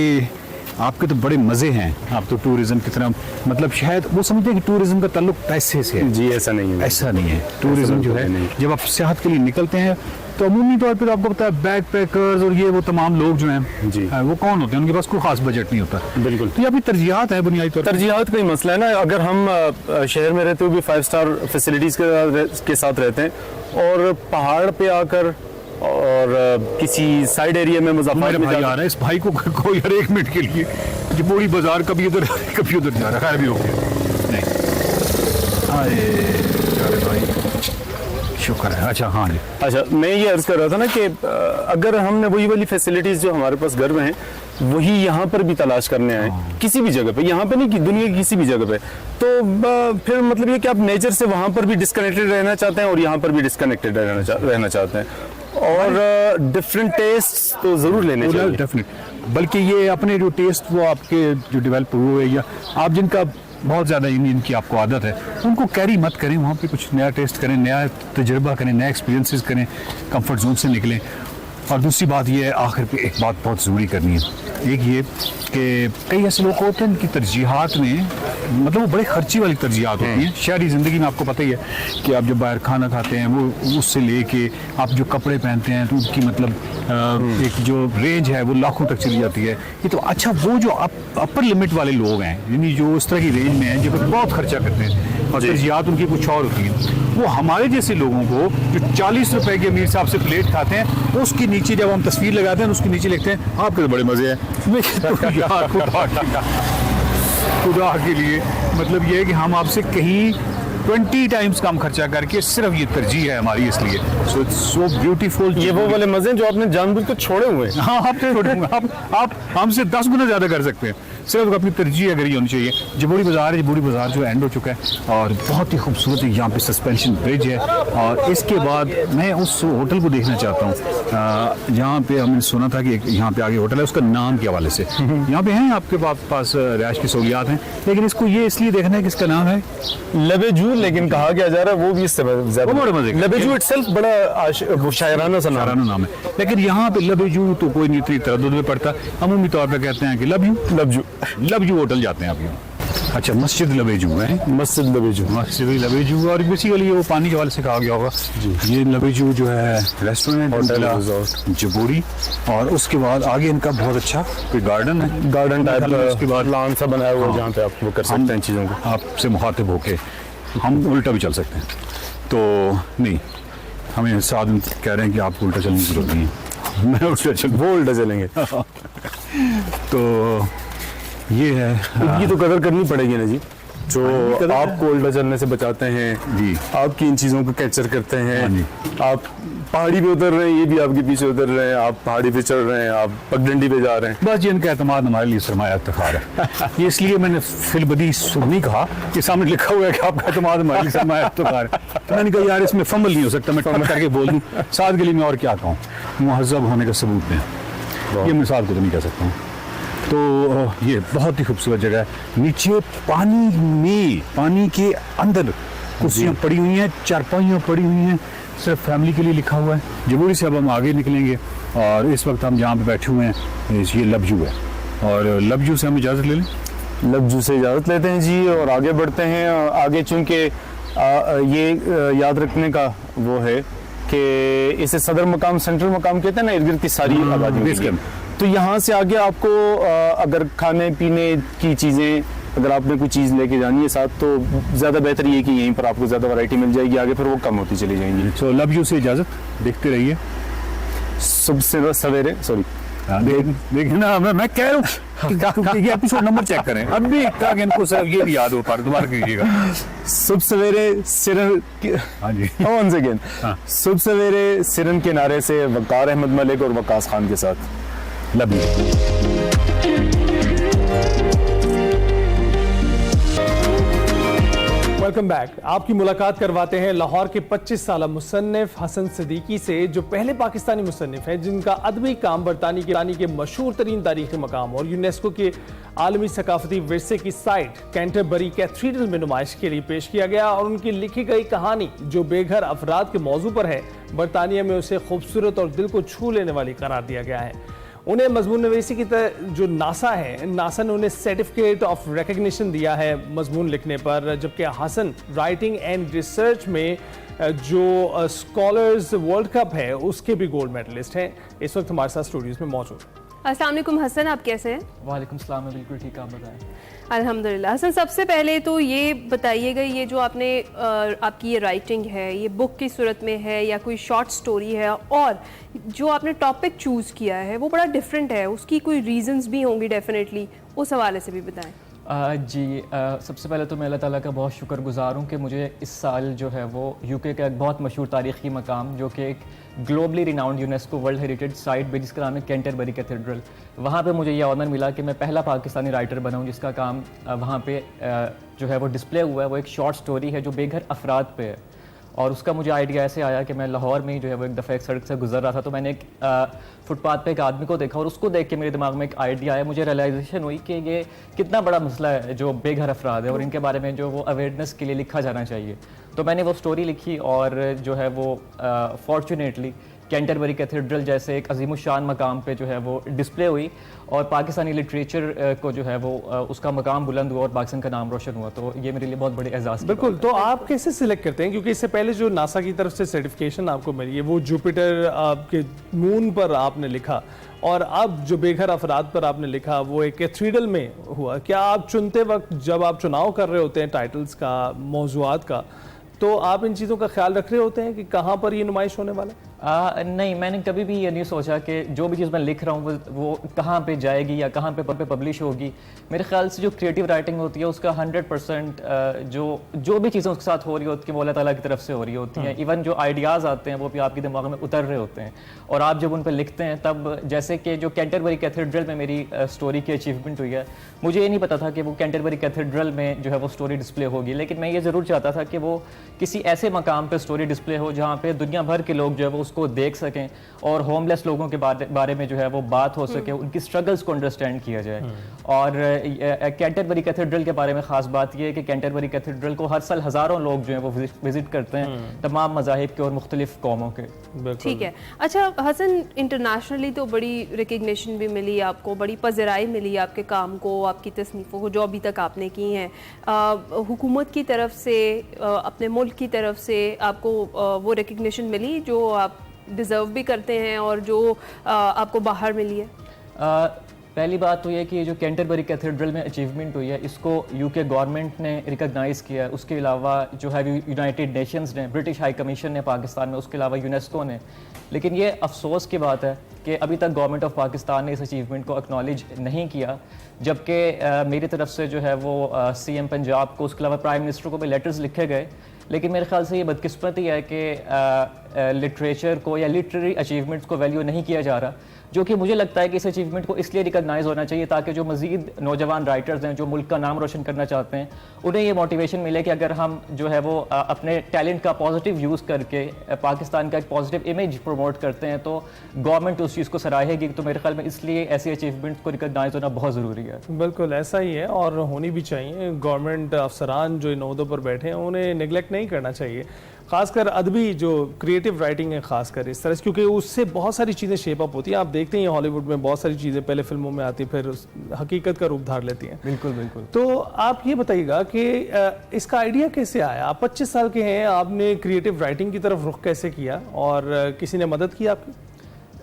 S7: आपके तो बड़े मज़े हैं, आप तो टूरिज्म की तरह, मतलब शायद वो समझते हैं कि टूरिज्म का ताल्लुक पैसे से है।
S8: जी ऐसा नहीं है,
S7: ऐसा नहीं है। टूरिज्म जो है, जब आप सियाहत के लिए निकलते हैं तो अमूमी तौर पर आपको पता है बैक पैकर्स और ये वो तमाम लोग जो हैं
S8: जी,
S7: वो कौन होते हैं, उनके पास कोई खास बजट नहीं होता।
S8: बिल्कुल।
S7: तो ये अभी तरजीहात है, बुनियादी तौर पर
S8: तरजीहात का ही मसला है ना। अगर हम शहर में रहते हुए भी 5 स्टार फैसिलिटीज़ के साथ रहते हैं और पहाड़ पे आकर और किसी साइड एरिया में मुज़फ्फर में
S7: भाई आ रहा है, इस भाई को कोई हर 1 मिनट के लिए जबोड़ी बाजार कभी इधर कभी उधर जा रहा है, खैर भी हो गया नहीं। अरे भाई शुक्र है। अच्छा हाँ जी,
S8: अच्छा मैं ये अर्ज कर रहा था ना कि अगर हमने वही वाली फैसिलिटीज़ जो हमारे पास घर में हैं वही यहाँ पर भी तलाश करने आए किसी भी जगह पे, यहाँ पे नहीं कि दुनिया की किसी भी जगह पे, तो फिर मतलब ये कि आप नेचर से वहाँ पर भी डिस्कनेक्टेड रहना चाहते हैं और यहाँ पर भी डिस्कनेक्टेड रहना चाहते हैं, और डिफरेंट टेस्ट तो ज़रूर लेने चाहिए।
S7: डेफिनेट, बल्कि ये अपने जो टेस्ट वो आपके जो डेवलप हुए या आप जिनका बहुत ज़्यादा इनकी आपको आदत है, उनको कैरी मत करें, वहाँ पे कुछ नया टेस्ट करें, नया तजुर्बा करें, नया एक्सपीरियंसेस करें, कंफर्ट जोन से निकलें। और दूसरी बात ये है, आखिर पे एक बात बहुत ज़रूरी करनी है, एक ये कि कई ऐसे लोग होते हैं इनकी तरजीहात में, मतलब वो बड़े खर्ची वाली तरजीहात होती हैं। शहरी ज़िंदगी में आपको पता ही है कि आप जब बाहर खाना खाते हैं वो उससे लेके आप जो कपड़े पहनते हैं तो उसकी मतलब एक जो रेंज है वो लाखों तक चली जाती है। ये तो अच्छा, वो जो अपर लिमिट वाले लोग हैं, यानी जो उस तरह की रेंज में हैं, जो बहुत खर्चा करते हैं और तरजीहात उनकी कुछ और होती है, वो हमारे जैसे लोगों को जो 40 रुपए के अमीर साहब से प्लेट खाते हैं, उसके नीचे जब हम तस्वीर लगाते हैं उसके नीचे लिखते हैं आपके तो बड़े मजे हैं। खुदा के लिए मतलब ये है कि हम आपसे कहीं 20 टाइम्स कम खर्चा करके, सिर्फ ये तरजीह है हमारी, इसलिए सो इट्स सो ब्यूटीफुल।
S8: ये वो वाले मजे जो आपने जानबूझ कर छोड़े हुए हैं।
S7: हाँ, आप छोड़े हुए, आप हमसे 10 गुना ज्यादा कर सकते हैं। सिर्फ अपनी तरजीह अगर ये होनी चाहिए। जबोड़ी बाज़ार है, जबोड़ी बाज़ार जो एंड हो चुका है और बहुत ही खूबसूरत यहाँ पे सस्पेंशन ब्रिज है। और इसके बाद मैं उस होटल को देखना चाहता हूँ जहाँ पे हमने सुना था कि यहाँ पे आगे होटल है, उसका नाम के हवाले से यहाँ पे हैं आपके पास रिहाइश की सहूलियात हैं, लेकिन इसको ये इसलिए देखना है कि इसका नाम है
S8: लबेजू, लेकिन कहा क्या जा रहा है वो भी इससे ज़्यादा
S7: बड़े मजे का।
S8: लबेजू इटसेल्फ बड़ा शायराना सा
S7: नाम है, लेकिन यहाँ पे लबेजू तो कोई नहीं इतनी तरद्दुद में पड़ता, अमूमी तौर पे कहते हैं कि लबजू होटल जाते हैं आप यहाँ। अच्छा, मस्जिद लबेजू है,
S8: मस्जिद
S7: लबेजू और बेसिकली वो पानी के हवाले से कहा गया होगा। ये लबेजू जो है रेस्टोरेंट होटल जबोड़ी, और उसके बाद आगे इनका बहुत अच्छा कोई गार्डन है,
S8: गार्डन टाइप
S7: उसके बाद
S8: लॉन सा बनाया हुआ है जहाँ पे आप वो कर सकते हैं चीज़ों को,
S7: आपसे मुखातिब होके हम उल्टा भी चल सकते हैं। तो नहीं, हमें साथ कह रहे हैं कि आपको उल्टा चलने की जरूरत नहीं है, मैं उल्टा चलेंगे तो ये है,
S8: इनकी तो कदर करनी पड़ेगी ना जी, जो आपको उल्टा चलने से बचाते हैं
S7: जी,
S8: आपकी इन चीज़ों को कैप्चर करते हैं। आप पहाड़ी पे उतर रहे हैं, ये भी आपके पीछे उतर रहे हैं, आप पहाड़ी पे चढ़ रहे हैं, आप पगडंडी पे जा रहे हैं।
S7: बस ये इनका एतमाद हमारे लिए सरमाया इफ्तिखार है। ये इसलिए मैंने फिलबदी नहीं कहा कि सामने लिखा हुआ है कि आपका एतमाद हमारे लिए सरमाया इफ्तिखार है, तो मैंने कहा यार इसमें फंबल नहीं हो सकता, मैं टम करके बोल दूँ साथ के लिए मैं और क्या कहूँ, मुहज़्ज़ब होने का सबूत दें, ये मैं साथ को तो नहीं कह सकता हूँ। तो ये बहुत ही खूबसूरत जगह है, नीचे पानी के अंदर कुर्सियाँ पड़ी हुई हैं, चारपाइयाँ पड़ी हुई हैं, सिर्फ फैमिली के लिए लिखा हुआ है। जबोड़ी से अब हम आगे निकलेंगे और इस वक्त हम जहाँ पे बैठे हुए हैं ये लबजू है, और लबजू से हम इजाज़त ले लें।
S8: लबजू से इजाज़त लेते हैं जी और आगे बढ़ते हैं। आगे चूँकि ये याद रखने का वो है कि इसे सदर मकाम, सेंट्रल मकाम कहते हैं ना, इर्द गिर्द की सारी आबादी। तो यहाँ से आगे आपको अगर खाने पीने की चीज़ें, अगर आपने कोई चीज़ लेके जानी है साथ, तो ज़्यादा बेहतर ये कि यहीं पर आपको ज़्यादा वैरायटी मिल जाएगी, आगे फिर वो कम होती चली जाएंगी।
S7: तो लबजू से इजाज़त, देखते रहिए।
S8: सुबह सवेरे
S7: देखिए ना, मैं कह रहा हूँ ये एपिसोड नंबर चेक करें, अभी इनको सिर्फ ये भी याद हो पा, दोबारा कीजिएगा।
S8: सुबह सवेरे सिरन,
S7: हाँ जी,
S8: once again, सुबह सवेरे सिरन के नारे से वकार अहमद मलिक और वकास खान के साथ लबजू।
S2: Welcome back. आपकी मुलाकात करवाते हैं लाहौर के 25 साला मुसन्निफ हसन सिद्दीकी से, जो पहले पाकिस्तानी मुसन्निफ हैं जिनका अदबी काम बरतानी के मशहूर तरीन तारीखी मकाम और यूनेस्को के आलमी सकाफती विरसे की साइट कैंटरबरी कैथीड्रल में नुमाइश के लिए पेश किया गया, और उनकी लिखी गई कहानी जो बेघर अफराद के मौजू पर है, बरतानिया में उसे खूबसूरत और दिल को छू लेने वाली करार दिया गया है। उन्हें मजमून नवीसी की जो नासा है, नासा ने उन्हें सर्टिफिकेट ऑफ रिकग्निशन दिया है मजमून लिखने पर, जबकि हसन राइटिंग एंड रिसर्च में जो स्कॉलर्स वर्ल्ड कप है उसके भी गोल्ड मेडलिस्ट हैं। इस वक्त हमारे साथ स्टूडियोज में मौजूद।
S1: अस्सलाम वालेकुम हसन, आप कैसे हैं?
S10: वालेकुम सलाम, मैं बिल्कुल ठीक, आप बताएं।
S1: अल्हम्दुलिल्लाह। हसन, सबसे पहले तो ये बताइएगा, ये जो आपने आपकी ये राइटिंग है, ये बुक की सूरत में है या कोई शॉर्ट स्टोरी है, और जो आपने टॉपिक चूज़ किया है वो बड़ा डिफरेंट है, उसकी कोई रीजंस भी होंगी डेफिनेटली, उस हवाले से भी बताएं।
S10: सबसे पहले तो मैं अल्लाह ताला का बहुत शुक्रगुजार हूँ कि मुझे इस साल जो है वो यूके का एक बहुत मशहूर तारीख़ी मकाम, जो कि एक globally renowned UNESCO world heritage site भी, जिसका नाम है कैंटरबरी कैथीड्रल, वहाँ पे मुझे यह ऑनर मिला कि मैं पहला पाकिस्तानी राइटर बना हूँ जिसका काम वहाँ पे जो है वो डिस्प्ले हुआ है। वो एक शॉर्ट स्टोरी है जो बेघर अफराद पे है, और उसका मुझे आइडिया ऐसे आया कि मैं लाहौर में ही जो है वो एक दफ़ा एक सड़क से गुजर रहा था, तो मैंने एक फुटपाथ पे एक आदमी को देखा, और उसको देख के मेरे दिमाग में एक आइडिया आया, मुझे रियलाइजेशन हुई कि ये कितना बड़ा मसला है जो बेघर अफराद है, और इनके बारे में जो वो अवेयरनेस के लिए लिखा जाना चाहिए। तो मैंने वो स्टोरी लिखी, और जो है वो फॉर्चुनेटली कैंटरबरी कैथीड्रल जैसे एक अजीमुशान मकाम पे जो है वो डिस्प्ले हुई, और पाकिस्तानी लिटरेचर को जो है वो उसका मकाम बुलंद हुआ और पाकिस्तान का नाम रोशन हुआ। तो ये मेरे लिए बहुत बड़े एजाज़।
S2: बिल्कुल। तो आप कैसे सिलेक्ट करते हैं, क्योंकि इससे पहले जो नासा की तरफ से सर्टिफिकेशन आपको मिली है वो जुपिटर आपके मून पर आपने लिखा, और अब जो बेघर अफराद पर आपने लिखा वो एक कैथीड्रल में हुआ। क्या आप चुनते वक्त, जब आप चुनाव कर रहे होते हैं टाइटल्स का, मौजूआत का, तो आप इन चीज़ों का ख्याल रख रहे होते हैं कि कहाँ पर ये नुमाइश होने वाला है?
S10: नहीं, मैंने कभी भी ये नहीं सोचा कि जो भी चीज़ मैं लिख रहा हूँ वो कहाँ पे जाएगी या कहाँ पे पब्लिश होगी। मेरे ख्याल से जो क्रिएटिव राइटिंग होती है उसका 100% जो भी चीज़ें उसके साथ हो रही होती हैं वो अल्लाह ताला की तरफ से हो रही होती हैं। इवन जो आइडियाज़ आते हैं वो भी आपके दिमाग में उतर रहे होते हैं और आप जब उन पर लिखते हैं तब, जैसे कि जो कैंटरबरी कैथेड्रल में मेरी स्टोरी की अचीवमेंट हुई है, मुझे ये नहीं पता था कि वो कैंटरबरी कैथेड्रल में जो है वो स्टोरी डिस्प्ले होगी, लेकिन मैं ये ज़रूर चाहता था कि वो किसी ऐसे मकाम पर स्टोरी डिस्प्ले हो जहाँ पर दुनिया भर के लोग जो है वो उसको देख सकें और होमलेस लोगों के बारे में जो है वो बात हो सके, उनकी स्ट्रगल्स को अंडरस्टैंड किया जाए। और कैंटरबरी कैथेड्रल के बारे में ख़ास बात यह है कि कैंटरबरी कैथेड्रल को हर साल हज़ारों लोग जो है वो विजिट करते हैं, तमाम मज़ाहिब के और मुख्तलिफ कौमों के।
S1: ठीक है। अच्छा हसन, इंटरनेशनली तो बड़ी रिकग्निशन भी मिली आपको, बड़ी पज़राई मिली आपके काम को, आपकी तसनीफ़ों को जो अभी तक आपने की हैं, हुकूमत की तरफ से, अपने मुल्क की तरफ से आपको वो रिकग्निशन मिली जो आप डिज़र्व भी करते हैं और जो आपको बाहर मिली है?
S10: पहली बात तो ये कि जो कैंटरबरी कैथेड्रल में अचीवमेंट हुई है इसको यूके गवर्नमेंट ने रिकॉग्नाइज़ किया है। उसके अलावा जो है यूनाइटेड नेशंस ने, ब्रिटिश हाई कमीशन ने पाकिस्तान में, उसके अलावा यूनेस्को ने। लेकिन ये अफसोस की बात है कि अभी तक गवर्नमेंट ऑफ पाकिस्तान ने इस अचीवमेंट को एक्नॉलेज नहीं किया, जबकि मेरी तरफ से जो है वो CM पंजाब को, उसके अलावा प्राइम मिनिस्टर को भी लेटर्स लिखे गए। लेकिन मेरे ख्याल से ये बदकिस्मती है कि लिटरेचर को या लिटरेरी अचीवमेंट्स को वैल्यू नहीं किया जा रहा, जो कि मुझे लगता है कि इस अचीवमेंट को इसलिए रिकॉग्नाइज होना चाहिए ताकि जो मज़ीद नौजवान राइटर्स हैं जो मुल्क का नाम रोशन करना चाहते हैं, उन्हें ये मोटिवेशन मिले कि अगर हम जो है वो अपने टैलेंट का पॉजिटिव यूज़ करके पाकिस्तान का एक पॉजिटिव इमेज प्रमोट करते हैं तो गवर्नमेंट उस चीज़ को सराहेगी। तो मेरे ख्याल में इसलिए ऐसे अचीवमेंट्स को रिकॉग्नाइज होना बहुत ज़रूरी है।
S2: बिल्कुल ऐसा ही है और होनी भी चाहिए। गवर्नमेंट अफसरान जो इन ओहदों पर बैठे हैं उन्हें निगलेक्ट नहीं करना चाहिए, खासकर अदबी जो क्रिएटिव राइटिंग है, खासकर इस तरह से, क्योंकि उससे बहुत सारी चीज़ें शेप अप होती हैं। आप देखते हैं हॉलीवुड में बहुत सारी चीज़ें पहले फिल्मों में आती फिर हकीकत का रूप धार लेती हैं।
S10: बिल्कुल बिल्कुल।
S2: तो आप ये बताइएगा कि इसका आइडिया कैसे आया? आप 25 साल के हैं, आपने क्रिएटिव राइटिंग की तरफ रुख कैसे किया और किसी ने मदद की आपकी?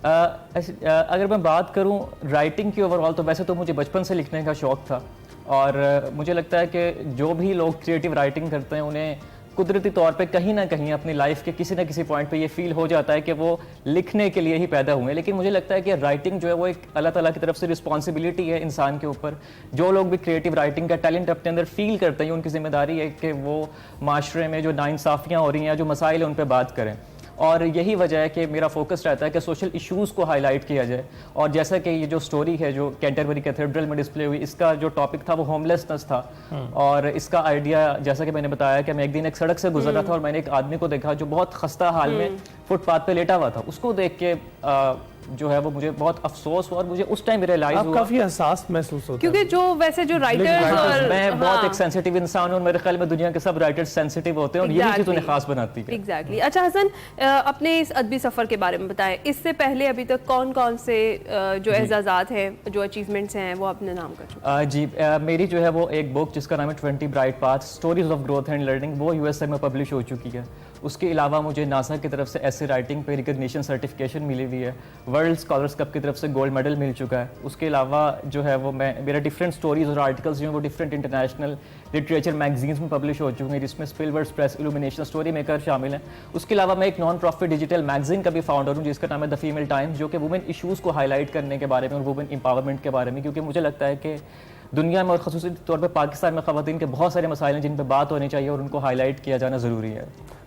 S10: अगर मैं बात करूं राइटिंग की ओवरऑल, तो वैसे तो मुझे बचपन से लिखने का शौक़ था और मुझे लगता है कि जो भी लोग क्रिएटिव राइटिंग करते हैं उन्हें कुदरती तौर पे कहीं ना कहीं अपनी लाइफ के किसी ना किसी पॉइंट पे ये फील हो जाता है कि वो लिखने के लिए ही पैदा हुए हैं। लेकिन मुझे लगता है कि राइटिंग जो है वो एक अल्लाह ताला की तरफ से रिस्पॉन्सिबिलिटी है इंसान के ऊपर। जो लोग भी क्रिएटिव राइटिंग का टैलेंट अपने अंदर फील करते हैं, उनकी जिम्मेदारी है कि वो माशरे में जो नाइंसाफ़ियाँ हो रही हैं, जो मसाइल हैं, उन पर बात करें। और यही वजह है कि मेरा फोकस रहता है कि सोशल इश्यूज़ को हाईलाइट किया जाए। और जैसा कि ये जो स्टोरी है जो कैंटरबरी कैथेड्रल में डिस्प्ले हुई, इसका जो टॉपिक था वो होमलेसनेस था। और इसका आइडिया, जैसा कि मैंने बताया कि मैं एक दिन एक सड़क से गुजर रहा था और मैंने एक आदमी को देखा जो बहुत खस्ता हाल में फुटपाथ पे लेटा हुआ था। उसको देख के जो है वो मुझे बहुत अफसोस हुआ और मुझे उस टाइम रियलाइज हुआ,
S2: काफी एहसास महसूस होता है,
S1: क्योंकि जो वैसे जो राइटर्स और
S10: मैं बहुत एक सेंसिटिव इंसान हूं और मेरे ख्याल में दुनिया के सब राइटर्स सेंसिटिव होते हैं और यही चीज उन्हें खास बनाती है।
S1: एग्जैक्टली। अच्छा हसन, अपने इस अदबी सफर के बारे में बताएं। इससे पहले अभी तक कौन कौन से जो एजाजात हैं, जो अचीवमेंट्स हैं, वो अपने नाम कर चुके?
S10: जी, मेरी जो है वो एक बुक जिसका नाम है 20 bright paths, stories of growth and learning, वो USA में पब्लिश हो चुकी है। उसके अलावा मुझे नासा की तरफ से ऐसे राइटिंग पे रिकग्निशन सर्टिफिकेशन मिली हुई है। वर्ल्ड स्कॉलर्स कप की तरफ से गोल्ड मेडल मिल चुका है। उसके अलावा जो है वो मेरा डिफरेंट स्टोरीज और आर्टिकल्स जो हैं वो डिफरेंट इंटरनेशनल लिटरेचर मैगजीन्स में पब्लिश हो चुके हैं, जिसमें स्पिलबर्ड्स प्रेस, इल्यूमिनेशन, स्टोरी मेकर शामिल हैं। उसके अलावा मैं एक नॉन प्रॉफिट डिजिटल मैगजीन का भी फाउंडर हूँ जिसका नाम है द फीमेल टाइम्स, जो कि वुमेन इशूज़ को हाईलाइट करने के बारे में और वुमेन एम्पावरमेंट के बारे में, क्योंकि मुझे लगता है कि दुनिया में और ख़ुसूसी तौर पर पाकिस्तान में ख़वातीन के बहुत सारे मसाइल हैं जिन पर बात होनी चाहिए और उनको हाईलाइट किया जाना ज़रूरी है।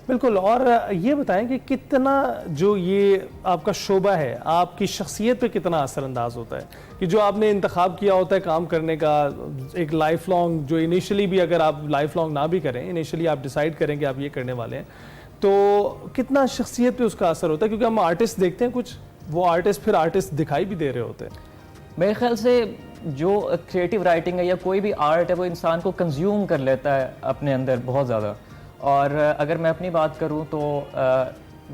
S2: बिल्कुल। और ये बताएं कि कितना जो ये आपका शोबा है आपकी शख्सियत पे कितना असरअंदाज होता है, कि जो आपने इंतखाब किया होता है काम करने का, एक लाइफ लॉन्ग, जो इनिशियली भी अगर आप लाइफ लॉन्ग ना भी करें, इनिशियली आप डिसाइड करें कि आप ये करने वाले हैं, तो कितना शख्सियत पे उसका असर होता है? क्योंकि हम आर्टिस्ट देखते हैं कुछ, वो आर्टिस्ट फिर आर्टिस्ट दिखाई भी दे रहे होते हैं।
S10: मेरे ख्याल से जो क्रिएटिव राइटिंग है या कोई भी आर्ट है वो इंसान को कंज्यूम कर लेता है अपने अंदर बहुत ज़्यादा। और अगर मैं अपनी बात करूं तो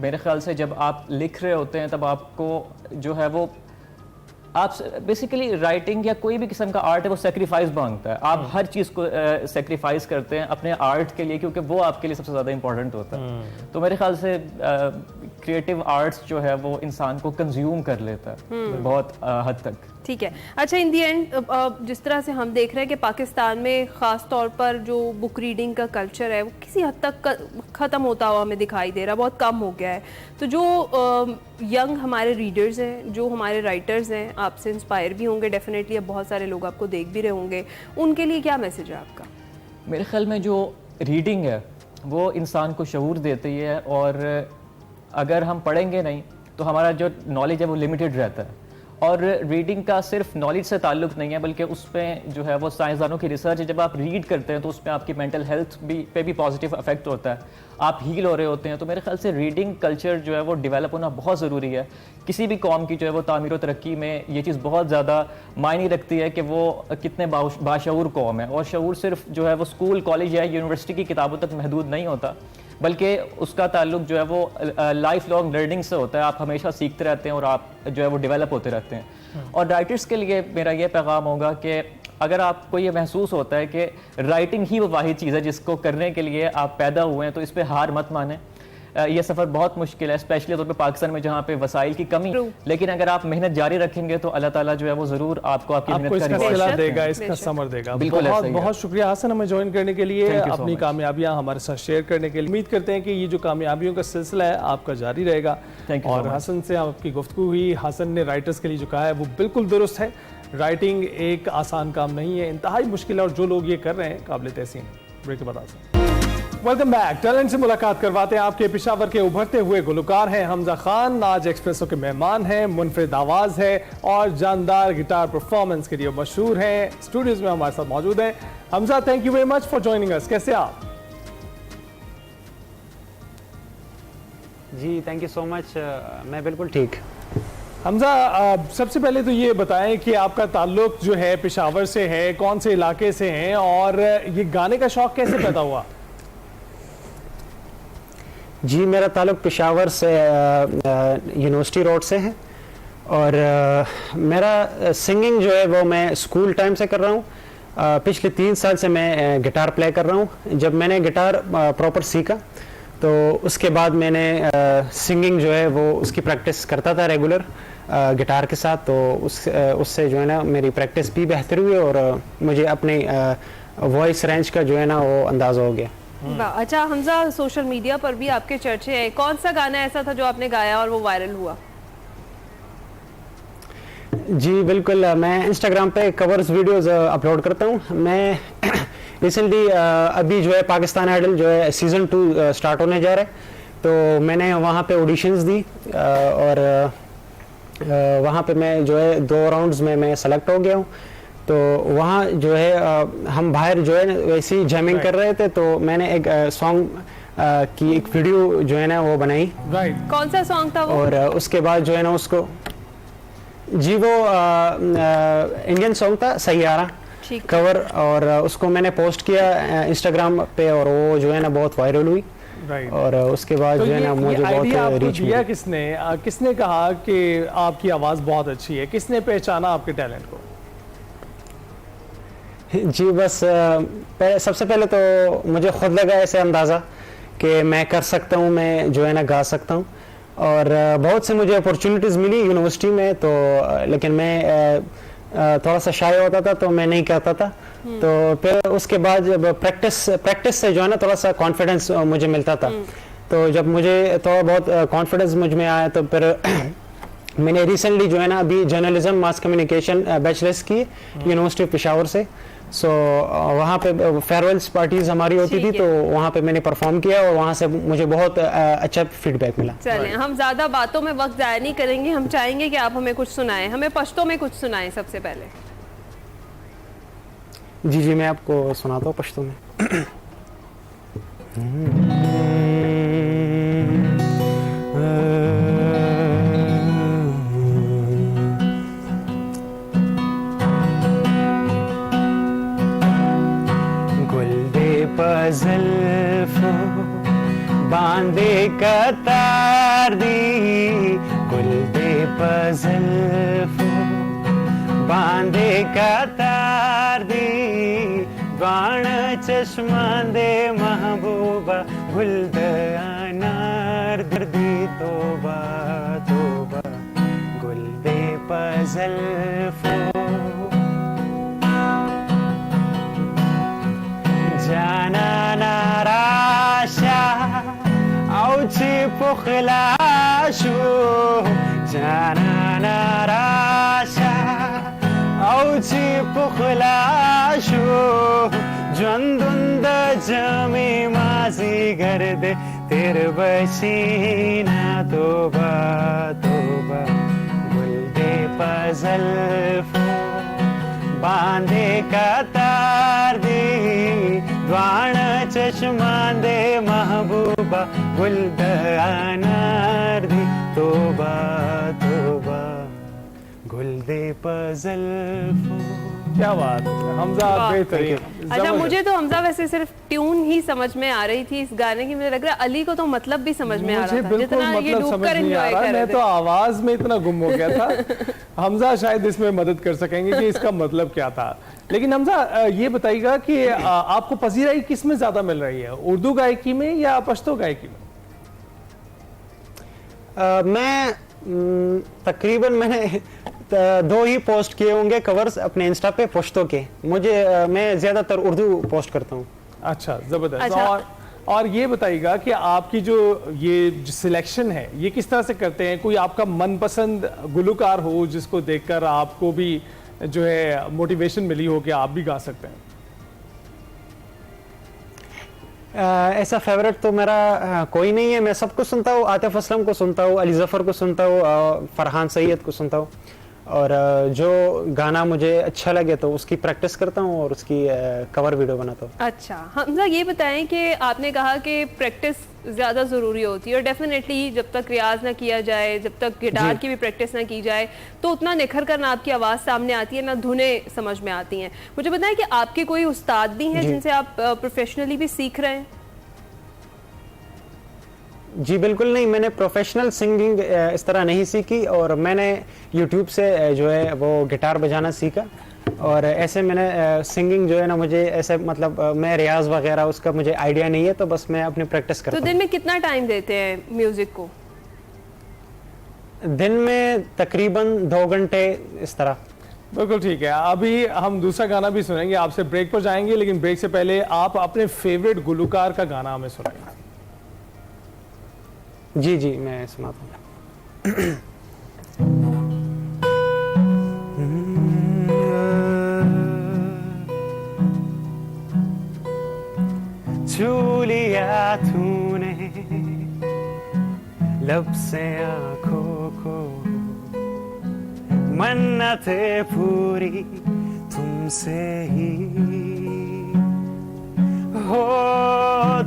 S10: मेरे ख्याल से जब आप लिख रहे होते हैं तब आपको जो है वो आप बेसिकली राइटिंग या कोई भी किस्म का आर्ट है वो सेक्रीफाइस मांगता है। आप हर चीज़ को सेक्रीफाइस करते हैं अपने आर्ट के लिए, क्योंकि वो आपके लिए सबसे ज़्यादा इंपॉर्टेंट होता है। तो मेरे ख्याल से क्रिएटिव आर्ट्स जो है वो इंसान को कंज्यूम कर लेता है बहुत हद तक।
S1: ठीक है। अच्छा, इन दी एंड जिस तरह से हम देख रहे हैं कि पाकिस्तान में ख़ास तौर पर जो बुक रीडिंग का कल्चर है वो किसी हद तक ख़त्म होता हुआ हमें दिखाई दे रहा है, बहुत कम हो गया है। तो जो यंग हमारे रीडर्स हैं, जो हमारे राइटर्स हैं, आपसे इंस्पायर भी होंगे डेफिनेटली, अब बहुत सारे लोग आपको देख भी रहे होंगे, उनके लिए क्या मैसेज है आपका?
S10: मेरे ख्याल में जो रीडिंग है वो इंसान को शऊर देती है, और अगर हम पढ़ेंगे नहीं तो हमारा जो नॉलेज है वो लिमिटेड रहता है। और रीडिंग का सिर्फ नॉलेज से ताल्लुक़ नहीं है, बल्कि उस पर जो है वो साइंसदानों की रिसर्च है, जब आप रीड करते हैं तो उस पर आपकी मेंटल हेल्थ पे भी पॉजिटिव इफेक्ट होता है, आप हील हो रहे होते हैं। तो मेरे ख्याल से रीडिंग कल्चर जो है वो डेवलप होना बहुत ज़रूरी है। किसी भी कौम की जो है वो तामीर व तरक्की में ये चीज़ बहुत ज़्यादा मायने रखती है कि वो कितने बाशऊर कौम है। और शऊर सिर्फ जो है वो स्कूल, कॉलेज या यूनिवर्सिटी की किताबों तक महदूद नहीं होता, बल्कि उसका ताल्लुक जो है वो लाइफ लॉन्ग लर्निंग से होता है। आप हमेशा सीखते रहते हैं और आप जो है वो डेवलप होते रहते हैं। और राइटर्स के लिए मेरा ये पैगाम होगा कि अगर आपको ये महसूस होता है कि राइटिंग ही वो वाहिद चीज़ है जिसको करने के लिए आप पैदा हुए हैं, तो इस पर हार मत माने। ये सफ़र बहुत मुश्किल है, स्पेशली तौर पे पाकिस्तान में जहाँ पे वसाइल की कमी, लेकिन अगर आप मेहनत जारी रखेंगे तो अल्लाह ताला जो है वो ज़रूर आपको आपकी मेहनत का
S2: रिवॉर्ड देगा, इसका समर देगा। बहुत बहुत शुक्रिया हसन हमें ज्वाइन करने के लिए, अपनी कामयाबियां हमारे साथ शेयर करने के लिए। उम्मीद करते हैं कि ये जो कामयाबियों का सिलसिला है आपका जारी रहेगा। और हसन से आपकी गुफ्तगू हुई, हसन ने राइटर्स के लिए जो कहा है वो बिल्कुल दुरुस्त है। राइटिंग एक आसान काम नहीं है, इंतहाई मुश्किल है, और जो लोग ये कर रहे हैं काबिल तहसीन है। ब्रेक के बाद वेलकम बैक। टैलेंट से मुलाकात करवाते हैं आपके पेशावर के उभरते हुए गुलकार हैं हमजा खान। आज एक्सप्रेसो के मेहमान हैं, मुनफरिद आवाज़ है और जानदार गिटार परफॉर्मेंस के लिए मशहूर हैं। स्टूडियोज में हमारे साथ मौजूद हैं Hamza. Thank you very much for joining us. कैसे आप?
S11: जी थैंक यू सो मच, मैं बिल्कुल ठीक।
S2: हमजा, सबसे पहले तो ये बताएं कि आपका ताल्लुक जो है पेशावर से है, कौन से इलाके से हैं, और ये गाने का शौक कैसे पैदा हुआ?
S11: जी मेरा ताल्लुक पेशावर से यूनिवर्सिटी रोड से है, और मेरा सिंगिंग जो है वो मैं स्कूल टाइम से कर रहा हूँ। पिछले 3 साल से मैं गिटार प्ले कर रहा हूँ। जब मैंने गिटार प्रॉपर सीखा तो उसके बाद मैंने सिंगिंग जो है वो उसकी प्रैक्टिस करता था रेगुलर गिटार के साथ। तो उससे जो है ना मेरी प्रैक्टिस भी बेहतर हुई और मुझे अपनी वॉइस रेंज का जो है ना वो अंदाज़ा हो गया।
S1: अच्छा हमजा, सोशल मीडिया पर भी आपके चर्चे हैं, कौन सा गाना ऐसा था जो आपने गाया और वो वायरल हुआ?
S11: जी बिल्कुल, मैं इंस्टाग्राम पे कवर्स वीडियोस अपलोड करता हूँ। मैं रिसेंटली अभी जो है पाकिस्तान आइडल जो है सीज़न 2 स्टार्ट होने जा रहा है, तो मैंने वहाँ पे ऑडिशंस दी और वहाँ पे मैं जो है 2 राउंड्स में मैं सेलेक्ट हो गया हूँ। तो वहाँ जो है हम बाहर जो है वैसे ही जैमिंग कर रहे थे, तो मैंने एक सॉन्ग की एक वीडियो जो है ना वो बनाई।
S1: कौन सा सॉन्ग था वो?
S11: और उसके बाद जो है ना उसको जी वो इंडियन सॉन्ग था सैयारा कवर, और उसको मैंने पोस्ट किया इंस्टाग्राम पे और वो जो है ना बहुत वायरल हुई। और उसके बाद
S2: तो
S11: जो है ना मुझे बहुत रीच
S2: दिया। किसने कहा कि आपकी आवाज़ बहुत अच्छी है? किसने पहचाना आपके टैलेंट को?
S11: जी बस सबसे पहले तो मुझे खुद लगा ऐसे अंदाज़ा कि मैं कर सकता हूँ, मैं जो है ना गा सकता हूँ। और बहुत से मुझे अपॉर्चुनिटीज़ मिली यूनिवर्सिटी में, तो लेकिन मैं थोड़ा सा शाय होता था तो मैं नहीं करता था। तो फिर उसके बाद जब प्रैक्टिस से जो है ना थोड़ा सा कॉन्फिडेंस मुझे मिलता था। तो जब मुझे थोड़ा बहुत कॉन्फिडेंस मुझ में आया तो फिर मैंने रिसेंटली जो है ना अभी जर्नलिज्म मास कम्युनिकेशन बैचलर्स की यूनिवर्सिटी ऑफ पेशावर से। सो वहाँ पे फेयरवेल्स पार्टीज हमारी होती थी, तो वहाँ पे मैंने परफॉर्म किया और वहाँ से मुझे बहुत अच्छा फीडबैक मिला।
S1: चलें, हम ज़्यादा बातों में वक्त ज़ाया नहीं करेंगे, हम चाहेंगे कि आप हमें कुछ सुनाएं, हमें पश्तो में कुछ सुनाएं सबसे पहले।
S11: जी जी मैं आपको सुनाता हूँ पश्तो में। ज़ुल्फ़ो बांधे कतार दी, गुल दे ज़ुल्फ़ो बांधे कतार दी, बाण चश्मा दे महबूबा गुल अनार दर्दी तोबा तोबा, गुल दे ज़ुल्फ़ो जाना नाराशा auci pukhlashu janana rasha auci pukhlashu jandunda jami mazi garde tere basina toba toba gulde pazal बांधे कतार दी द्वाण चश्मा दे महबूबा गुलदानार दी तोबा तोबा गुल दे पजल।
S2: क्या बात है हमजा, बेहतरीन।
S1: अच्छा, मुझे तो हमजा वैसे सिर्फ ट्यून ही समझ में आ रही थी इस गाने की, मुझे लग रहा है अली को तो मतलब भी समझ में आ रहा था, जितना ये डूब कर एंजॉय कर रहे थे।
S2: मैं तो आवाज में इतना गुम हो गया था। हमजा शायद इसमें मदद कर सकेंगे कि इसका मतलब क्या था। लेकिन हमजा ये बताइएगा कि आपको पजीराई किस में ज्यादा मिल रही है, उर्दू गायकी में या पश्तो गायकी में?
S11: मैं तकरीबन मैंने 2 ही पोस्ट किए होंगे कवर्स अपने इंस्टा पे पश्तो के। मैं ज्यादातर उर्दू पोस्ट करता हूँ।
S2: अच्छा, जबरदस्त।
S1: अच्छा।
S2: और ये बताइएगा कि आपकी जो सिलेक्शन है ये किस तरह से करते हैं? कोई आपका मनपसंद गुलकार हो जिसको देखकर आपको भी जो है मोटिवेशन मिली हो कि आप भी गा सकते हैं?
S11: ऐसा फेवरेट तो मेरा कोई नहीं है। मैं सबको सुनता हूँ, आतिफ असलम को सुनता हूँ, अली जफर को सुनता हूँ, फरहान सैयद को सुनता हूँ। और जो गाना मुझे अच्छा लगे तो उसकी प्रैक्टिस करता हूँ और उसकी कवर वीडियो बनाता हूँ।
S1: अच्छा, हमजा ये बताएं कि आपने कहा कि प्रैक्टिस ज़्यादा ज़रूरी होती है और डेफिनेटली जब तक रियाज ना किया जाए, जब तक गिटार की भी प्रैक्टिस ना की जाए तो उतना निखर कर ना आपकी आवाज़ सामने आती है ना धुनें समझ में आती हैं। मुझे बताएं कि आपके कोई उस्ताद भी हैं जिनसे आप प्रोफेशनली भी सीख रहे हैं?
S11: जी बिल्कुल नहीं, मैंने प्रोफेशनल सिंगिंग इस तरह नहीं सीखी और मैंने यूट्यूब से जो है वो गिटार बजाना सीखा। और ऐसे मैंने सिंगिंग जो है ना मुझे ऐसे मतलब मैं रियाज वगैरह उसका मुझे आइडिया नहीं है, तो बस मैं अपनी प्रैक्टिस करता हूँ।
S1: तो दिन में कितना टाइम देते हैं म्यूजिक को?
S11: दिन में तकरीबन 2 घंटे इस तरह।
S2: बिल्कुल ठीक है। अभी हम दूसरा गाना भी सुनेंगे, आपसे ब्रेक पर जाएंगे, लेकिन ब्रेक से पहले आप अपने फेवरेट गुलकार का गाना हमें सुनाएंगे।
S11: जी जी मैं सुनाता हूँ। छू लिया तूने लब से आंखों को, मन्नतें पूरी तुमसे ही हो,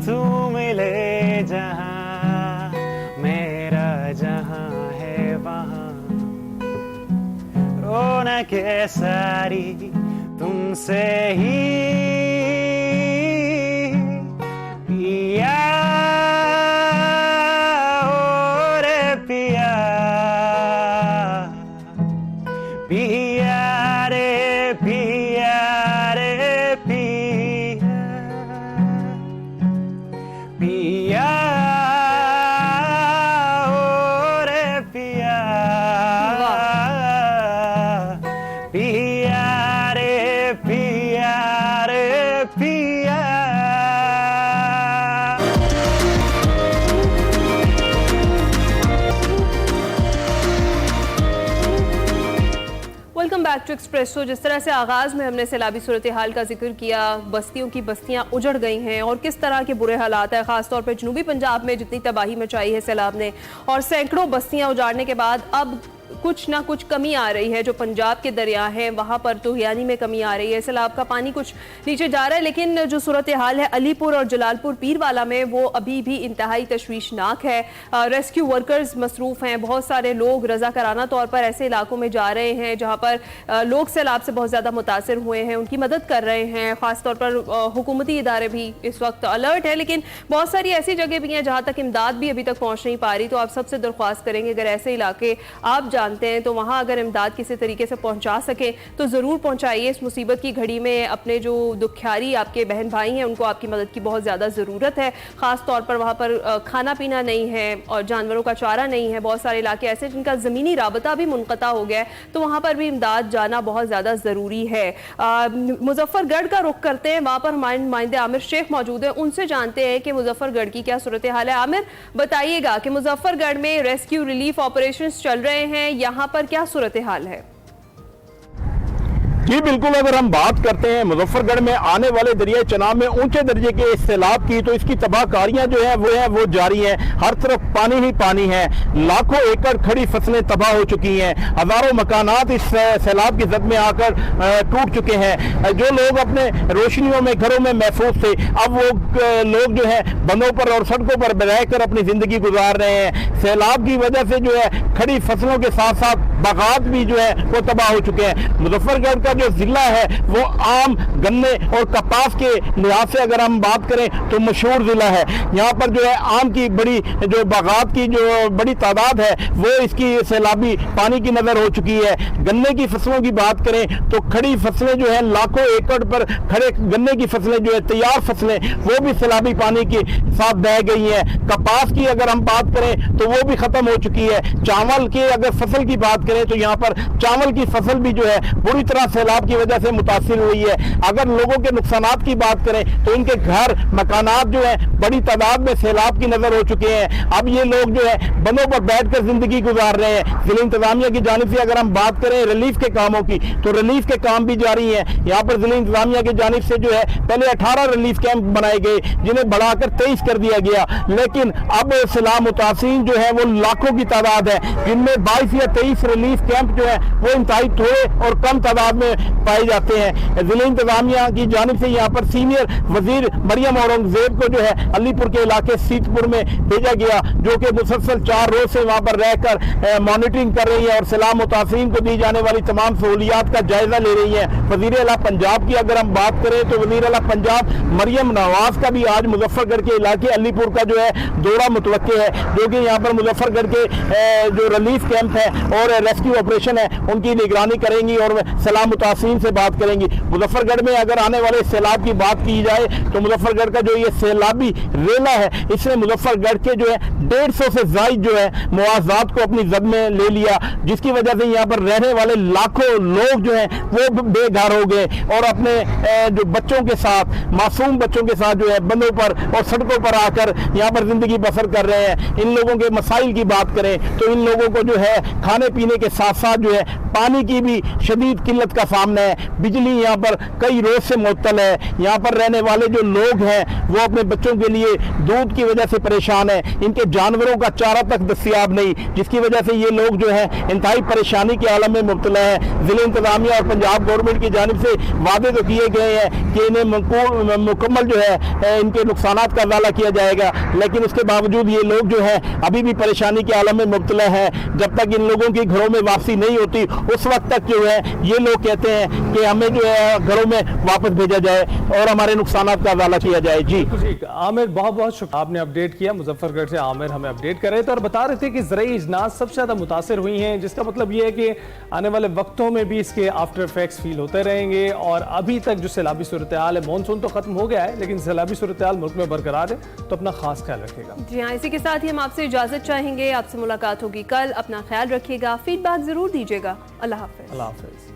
S11: तू मिले जहां जहां है वहां, रौनके सारी तुमसे ही पिया और पिया पिया रे पिया रे पिया पिया
S1: बैक टू एक्सप्रेसो। जिस तरह से आगाज़ में हमने सैलाबी सूरत हाल का जिक्र किया, बस्तियों की बस्तियां उजड़ गई हैं और किस तरह के बुरे हालात है, ख़ासतौर पर जनूबी पंजाब में जितनी तबाही मचाई है सैलाब ने, और सैकड़ों बस्तियां उजाड़ने के बाद अब कुछ ना कुछ कमी आ रही है। जो पंजाब के दरिया हैं वहाँ पर तो यानी में कमी आ रही है, सैलाब का पानी कुछ नीचे जा रहा है, लेकिन जो सूरत हाल है अलीपुर और जलालपुर पीरवाला में वो अभी भी इंतहाई तशवीशनाक है। रेस्क्यू वर्कर्स मसरूफ़ हैं, बहुत सारे लोग रज़ाकाराना तौर पर ऐसे इलाकों में जा रहे हैं जहाँ पर लोग सैलाब से बहुत ज़्यादा मुतासर हुए हैं, उनकी मदद कर रहे हैं। ख़ासतौर पर हुकूमती इदारे भी इस वक्त अलर्ट है, लेकिन बहुत सारी ऐसी जगह भी हैं जहाँ तक इमदाद भी अभी तक पहुँच नहीं पा रही। तो आप सबसे दरख्वास्त करेंगे अगर ऐसे इलाके आप जानते हैं, तो वहाँ अगर इमदाद किसी तरीके से पहुँचा सकें तो ज़रूर पहुँचाइए। इस मुसीबत की घड़ी में अपने जो दुखियारी आपके बहन भाई हैं उनको आपकी मदद की बहुत ज़्यादा ज़रूरत है। ख़ास तौर पर वहाँ पर खाना पीना नहीं है और जानवरों का चारा नहीं है। बहुत सारे इलाके ऐसे जिनका ज़मीनी राबता भी मुनक़ता हो गया है, तो वहाँ पर भी इमदाद जाना बहुत ज़्यादा ज़रूरी है। मुजफ्फरगढ़ का रुख करते हैं, वहाँ पर हमारे नुमाइंदे आमिर शेख मौजूद हैं, उनसे जानते हैं कि मुजफ्फरगढ़ की क्या सूरत हाल है। आमिर, बताइएगा कि मुजफ्फरगढ़ में रेस्क्यू रिलीफ ऑपरेशंस चल रहे हैं, यहाँ पर क्या सूरत हाल है?
S12: जी बिल्कुल, अगर हम बात करते हैं मुजफ्फरगढ़ में आने वाले दरिया चनाब में ऊंचे दर्जे के सैलाब की, तो इसकी तबाहकारियां जो है वो जारी हैं। हर तरफ पानी ही पानी है, लाखों एकड़ खड़ी फसलें तबाह हो चुकी हैं, हजारों मकानात इस सैलाब की जद में आकर टूट चुके हैं। जो लोग अपने रोशनियों में घरों में महफूज थे, अब वो लोग जो है बंदों पर और सड़कों पर रहकर अपनी जिंदगी गुजार रहे हैं। सैलाब की वजह से जो है खड़ी फसलों के साथ साथ बागात भी जो है वो तबाह हो चुके हैं। मुजफ्फरगढ़ का जो जिला है वो आम, गन्ने और कपास के लिहाज से अगर हम बात करें तो मशहूर जिला है। यहाँ पर जो है आम की बड़ी जो बागात की जो बड़ी तादाद है वो इसकी सैलाबी पानी की नजर हो चुकी है। गन्ने की फसलों की बात करें तो खड़ी फसलें जो है लाखों एकड़ पर खड़े गन्ने की फसलें जो है तैयार फसलें वो भी सैलाबी पानी के साथ बह गई हैं। कपास की अगर हम बात करें तो वो भी खत्म हो चुकी है। चावल की अगर फसल की बात करें तो यहाँ पर चावल की फसल भी जो है बुरी तरह सैलाब की वजह से मुतासिर हुई है। अगर लोगों के नुकसानात की बात करें तो इनके घर मकानात जो है बड़ी तादाद में सैलाब की नजर हो चुके हैं। अब ये लोग जो है बंदों पर बैठकर जिंदगी गुजार रहे हैं। जिला इंतजामिया की जानिब से अगर हम बात करें रिलीफ के कामों की, तो रिलीफ के काम भी जारी है। यहाँ पर जिला इंतजामिया की जानिब से जो है पहले 18 रिलीफ कैंप बनाए गए, जिन्हें बढ़ाकर 23 कर दिया गया, लेकिन अब सैलाब मुतासिरीन जो है वो लाखों की तादाद है, जिनमें 22 या 23 रिलीफ कैंप जो है वो इंतहाई थोड़े और कम तादाद में पाए जाते हैं। जिला इंतजामिया की जानिब से यहाँ पर सीनियर वजीर मरियम औरंगजेब को जो है अलीपुर के इलाके सीतपुर में भेजा गया, जो कि मुसलसल 4 रोज से वहाँ पर रहकर मॉनिटरिंग कर रही है और सैलाब मुतासिरीन को दी जाने वाली तमाम सहूलियात का जायजा ले रही है। वजीर आला पंजाब की अगर हम बात करें तो वजीर आला पंजाब मरियम नवाज का भी आज मुजफ्फरगढ़ के इलाके अलीपुर का जो है दौरा मुतवक्के है, जो कि यहाँ पर मुजफ्फरगढ़ के जो रिलीफ कैंप है और रेस्क्यू ऑपरेशन है उनकी निगरानी करेंगी और सैलाब मुतासिरीन से बात करेंगी। मुजफ्फरगढ़ में अगर आने वाले सैलाब की बात की जाए तो मुजफ्फरगढ़ का जो ये सैलाबी रेला है, इसने मुजफ्फरगढ़ के जो है 150 से ज्यादा जो है मुआवजात को अपनी जद में ले लिया, जिसकी वजह से यहाँ पर रहने वाले लाखों लोग जो है वो बेघर हो गए और अपने जो बच्चों के साथ, मासूम बच्चों के साथ जो है बंदों पर और सड़कों पर आकर यहाँ पर जिंदगी बसर कर रहे हैं। इन लोगों के मसाइल की बात करें तो इन लोगों को जो है खाने पीने के साथ साथ जो है पानी की भी शदीद किल्लत का सामना है। बिजली यहाँ पर कई रोज से मुअत्तल है। यहाँ पर रहने वाले जो लोग हैं वो अपने बच्चों के लिए दूध की वजह से परेशान है, इनके जानवरों का चारा तक दस्तियाब नहीं, जिसकी वजह से ये लोग जो है इंतहाई परेशानी के आलम में मुब्तला है। जिला इंतजामिया और पंजाब गवर्नमेंट की जानिब से वादे तो किए गए हैं कि इन्हें मुकम्मल जो है इनके नुकसानात का अज़ाला किया जाएगा, लेकिन उसके बावजूद ये लोग जो है अभी भी परेशानी के आलम में मुब्तला है। जब तक इन लोगों की घरों में वापसी नहीं होती उस वक्त तक जो है ये लोग कहते हैं कि हमें जो है घरों में वापस भेजा जाए और हमारे नुकसानात का अज़ाला किया जाए। जी
S2: आमिर, बहुत बहुत शुक्रिया, आपने अपडेट किया। मुजफ्फरगढ़ से आमिर हमें अपडेट कर रहे थे और बता रहे थे कि ज़राई इजनास सबसे ज़्यादा मुतासर हुई हैं, जिसका मतलब ये है कि आने वाले वक्तों में भी इसके आफ्टर इफेक्ट्स फील होते रहेंगे। और अभी तक जो सैलाबी सूरत हाल है, मानसून तो खत्म हो गया है, लेकिन सैलाबी सूरत हाल मुल्क में बरकरार है, तो अपना खास ख्याल रखिएगा।
S1: जी हाँ, इसी के साथ ही हम आपसे इजाजत चाहेंगे। आपसे मुलाकात होगी कल। अपना ख्याल रखिएगा, फीडबैक जरूर दीजिएगा। अल्लाह हाफिज।
S2: अल्लाह हाफिज।